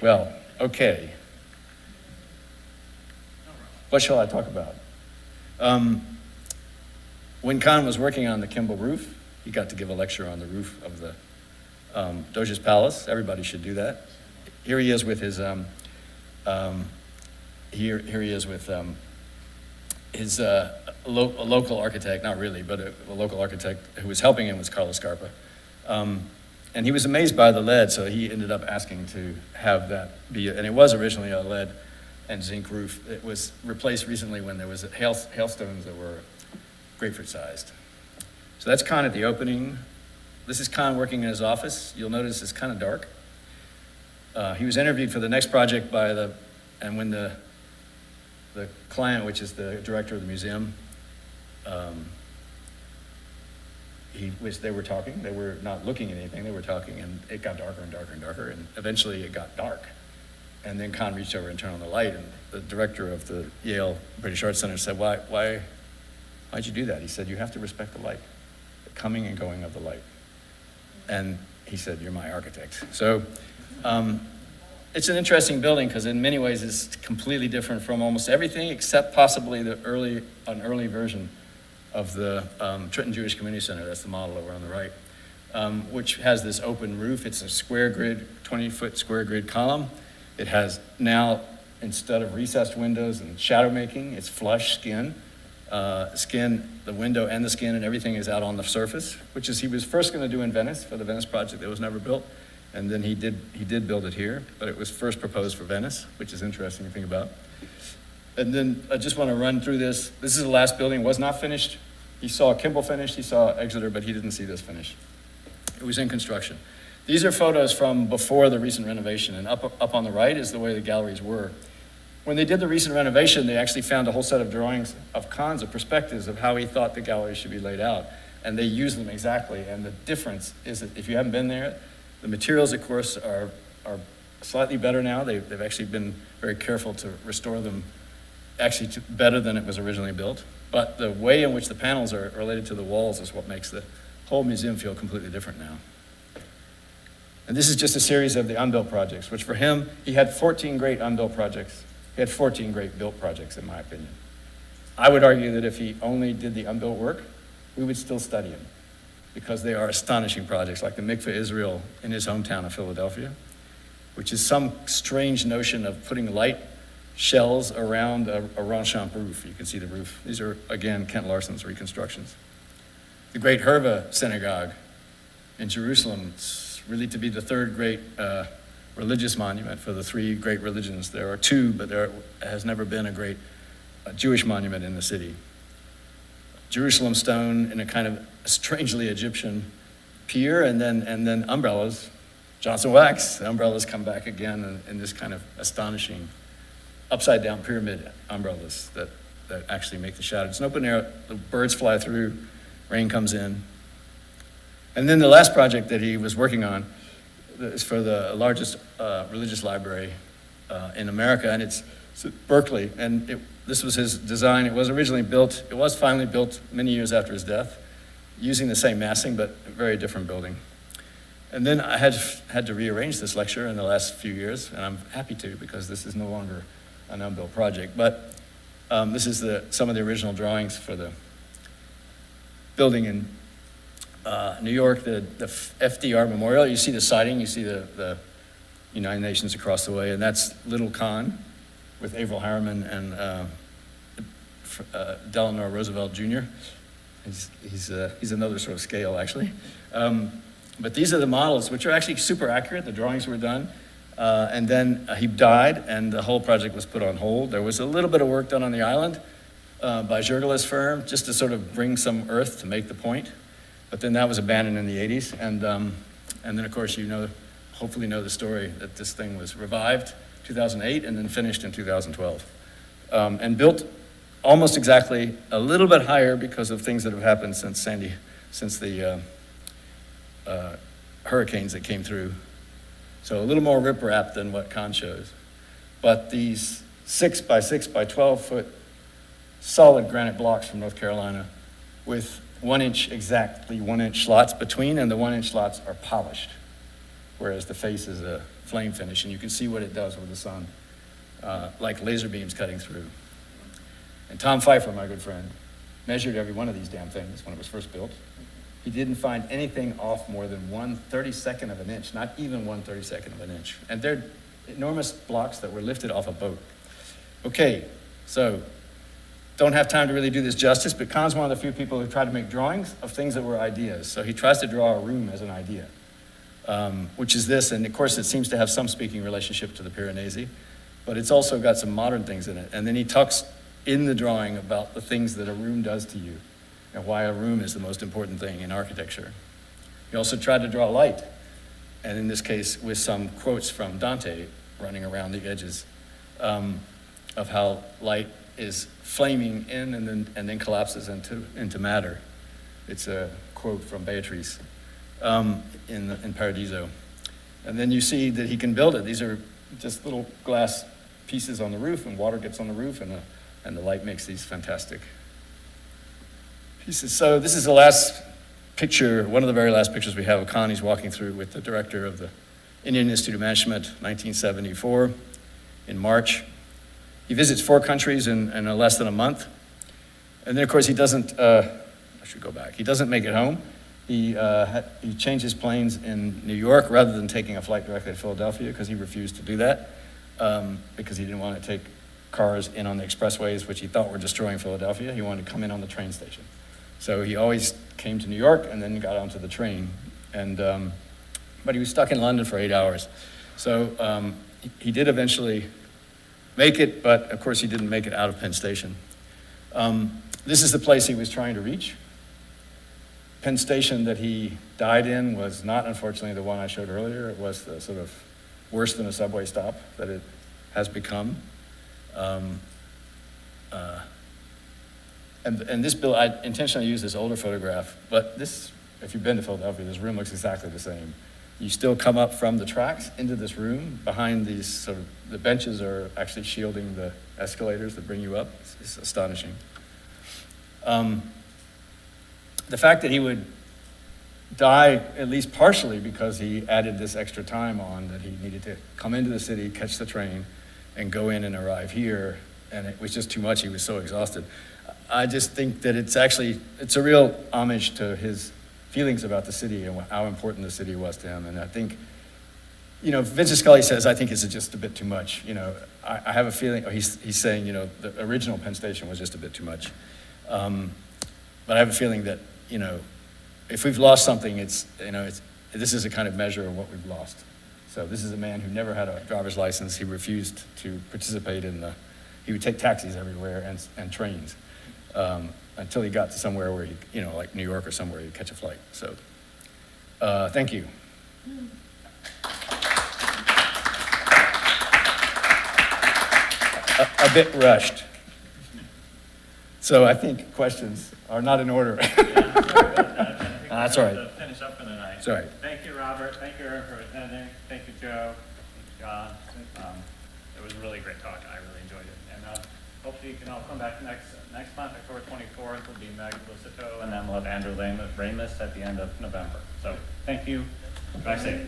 Well, okay. What shall I talk about? When Kahn was working on the Kimball roof, he got to give a lecture on the roof of the Doge's Palace. Everybody should do that. Here he is with his his local architect, not really, but a local architect who was helping him was Carlos Scarpa. And he was amazed by the lead, so he ended up asking to have that be, and it was originally a lead and zinc roof. It was replaced recently when there was hailstones that were grapefruit-sized. So that's Kahn at the opening. This is Kahn working in his office. You'll notice it's kind of dark. He was interviewed for the next project and when the client, which is the director of the museum, they were talking. They were not looking at anything. They were talking, and it got darker and darker and darker, and eventually it got dark. And then Kahn reached over and turned on the light, and the director of the Yale British Art Center said, why'd you do that? He said, you have to respect the light, the coming and going of the light. And he said, you're my architect. So it's an interesting building because in many ways it's completely different from almost everything except possibly an early version of the Trenton Jewish Community Center. That's the model over on the right, which has this open roof. It's a square grid, 20-foot square grid column. It has now, instead of recessed windows and shadow making, it's flush skin. The window and the skin and everything is out on the surface, which is he was first going to do in Venice for the Venice project that was never built. And then he did build it here, but it was first proposed for Venice, which is interesting to think about. And then I just want to run through this. This is the last building, was not finished. He saw Kimball finished, he saw Exeter, but he didn't see this finished. It was in construction. These are photos from before the recent renovation, and up on the right is the way the galleries were. When they did the recent renovation, they actually found a whole set of drawings of Kahn's, of perspectives of how he thought the galleries should be laid out. And they used them exactly. And the difference is that if you haven't been there, the materials, of course, are slightly better now. They've actually been very careful to restore them actually better than it was originally built. But the way in which the panels are related to the walls is what makes the whole museum feel completely different now. And this is just a series of the unbuilt projects, which for him, he had 14 great unbuilt projects. He had 14 great built projects, in my opinion. I would argue that if he only did the unbuilt work, we would still study him, because they are astonishing projects, like the Mikveh Israel in his hometown of Philadelphia, which is some strange notion of putting light shells around a Ronchamp roof. You can see the roof. These are, again, Kent Larson's reconstructions. The Great Herva Synagogue in Jerusalem, it's really to be the third great religious monument for the three great religions. There are two, but there has never been a great Jewish monument in the city. Jerusalem stone in a kind of strangely Egyptian pier, and then umbrellas. Johnson wax, the umbrellas come back again in this kind of astonishing upside down pyramid umbrellas that actually make the shadow. It's an open air, the birds fly through, rain comes in. And then the last project that he was working on is for the largest religious library in America, and it's at Berkeley. And this was his design. It was originally built, it was finally built many years after his death, using the same massing, but a very different building. And then I had to rearrange this lecture in the last few years, and I'm happy to, because this is no longer an unbuilt project. But this is some of the original drawings for the building in New York, the FDR Memorial. You see the siding, you see the United Nations across the way, and that's Little Kahn with Averell Harriman and Delano Roosevelt Jr. He's another sort of scale, actually. But these are the models, which are actually super accurate. The drawings were done. And then he died, and the whole project was put on hold. There was a little bit of work done on the island, by Jurgelis firm, just to sort of bring some earth to make the point. But then that was abandoned in the 80s. And then, of course, hopefully know the story that this thing was revived 2008 and then finished in 2012. And built almost exactly a little bit higher because of things that have happened since the hurricanes that came through. So a little more riprap than what Kahn shows. But these 6 by 6 by 12 foot solid granite blocks from North Carolina with exactly 1 inch slots between, and the 1 inch slots are polished, whereas the face is a flame finish, and you can see what it does with the sun, like laser beams cutting through. And Tom Pfeiffer, my good friend, measured every one of these damn things when it was first built. He didn't find anything off more than 1/32 of an inch, not even 1/32 of an inch. And they're enormous blocks that were lifted off a boat. Okay, so don't have time to really do this justice, but Kahn's one of the few people who tried to make drawings of things that were ideas. So he tries to draw a room as an idea, which is this, and of course it seems to have some speaking relationship to the Piranesi, but it's also got some modern things in it. And then he talks in the drawing about the things that a room does to you and why a room is the most important thing in architecture. He also tried to draw light, and in this case with some quotes from Dante running around the edges of how light is flaming in and then collapses into matter. It's a quote from Beatrice in Paradiso. And then you see that he can build it. These are just little glass pieces on the roof, and water gets on the roof, and the light makes these fantastic pieces. So this is the last picture, one of the very last pictures we have of Kahn. He's walking through with the director of the Indian Institute of Management, 1974, in March. He visits 4 countries in less than a month. And then, of course, he doesn't, I should go back. He doesn't make it home. He changes planes in New York rather than taking a flight directly to Philadelphia, because he refused to do that, because he didn't want to take cars in on the expressways, which he thought were destroying Philadelphia. He wanted to come in on the train station. So he always came to New York and then got onto the train. But he was stuck in London for 8 hours. So he did eventually make it, but of course he didn't make it out of Penn Station. This is the place he was trying to reach. Penn Station that he died in was not, unfortunately, the one I showed earlier. It was the sort of worse than a subway stop that it has become. And this bill, I intentionally used this older photograph, but this, if you've been to Philadelphia, this room looks exactly the same. You still come up from the tracks into this room. Behind these sort of, the benches are actually shielding the escalators that bring you up. It's astonishing. The fact that he would die at least partially because he added this extra time on, that he needed to come into the city, catch the train, and go in and arrive here, and it was just too much. He was so exhausted. I just think that it's a real homage to his feelings about the city and how important the city was to him. And I think, Vincent Scully says, I think it's just a bit too much. I have a feeling, or he's saying, the original Penn Station was just a bit too much. But I have a feeling that, if we've lost something, this is a kind of measure of what we've lost. So this is a man who never had a driver's license. He refused to participate he would take taxis everywhere and trains. Until he got to somewhere where he, like New York or somewhere, he'd catch a flight. So, thank you. A bit rushed. So I think questions are not in order. That's all right.
To finish up for the night.
Sorry.
Thank you, Robert. Thank you, Aaron, for attending. Thank you, Joe. John. It was a really great talk. I really enjoyed it. And hopefully you can all come back next month, October 24th, will be Meg Lucito, and then we'll have Andrew Ramus at the end of November. So thank you. Drive safe.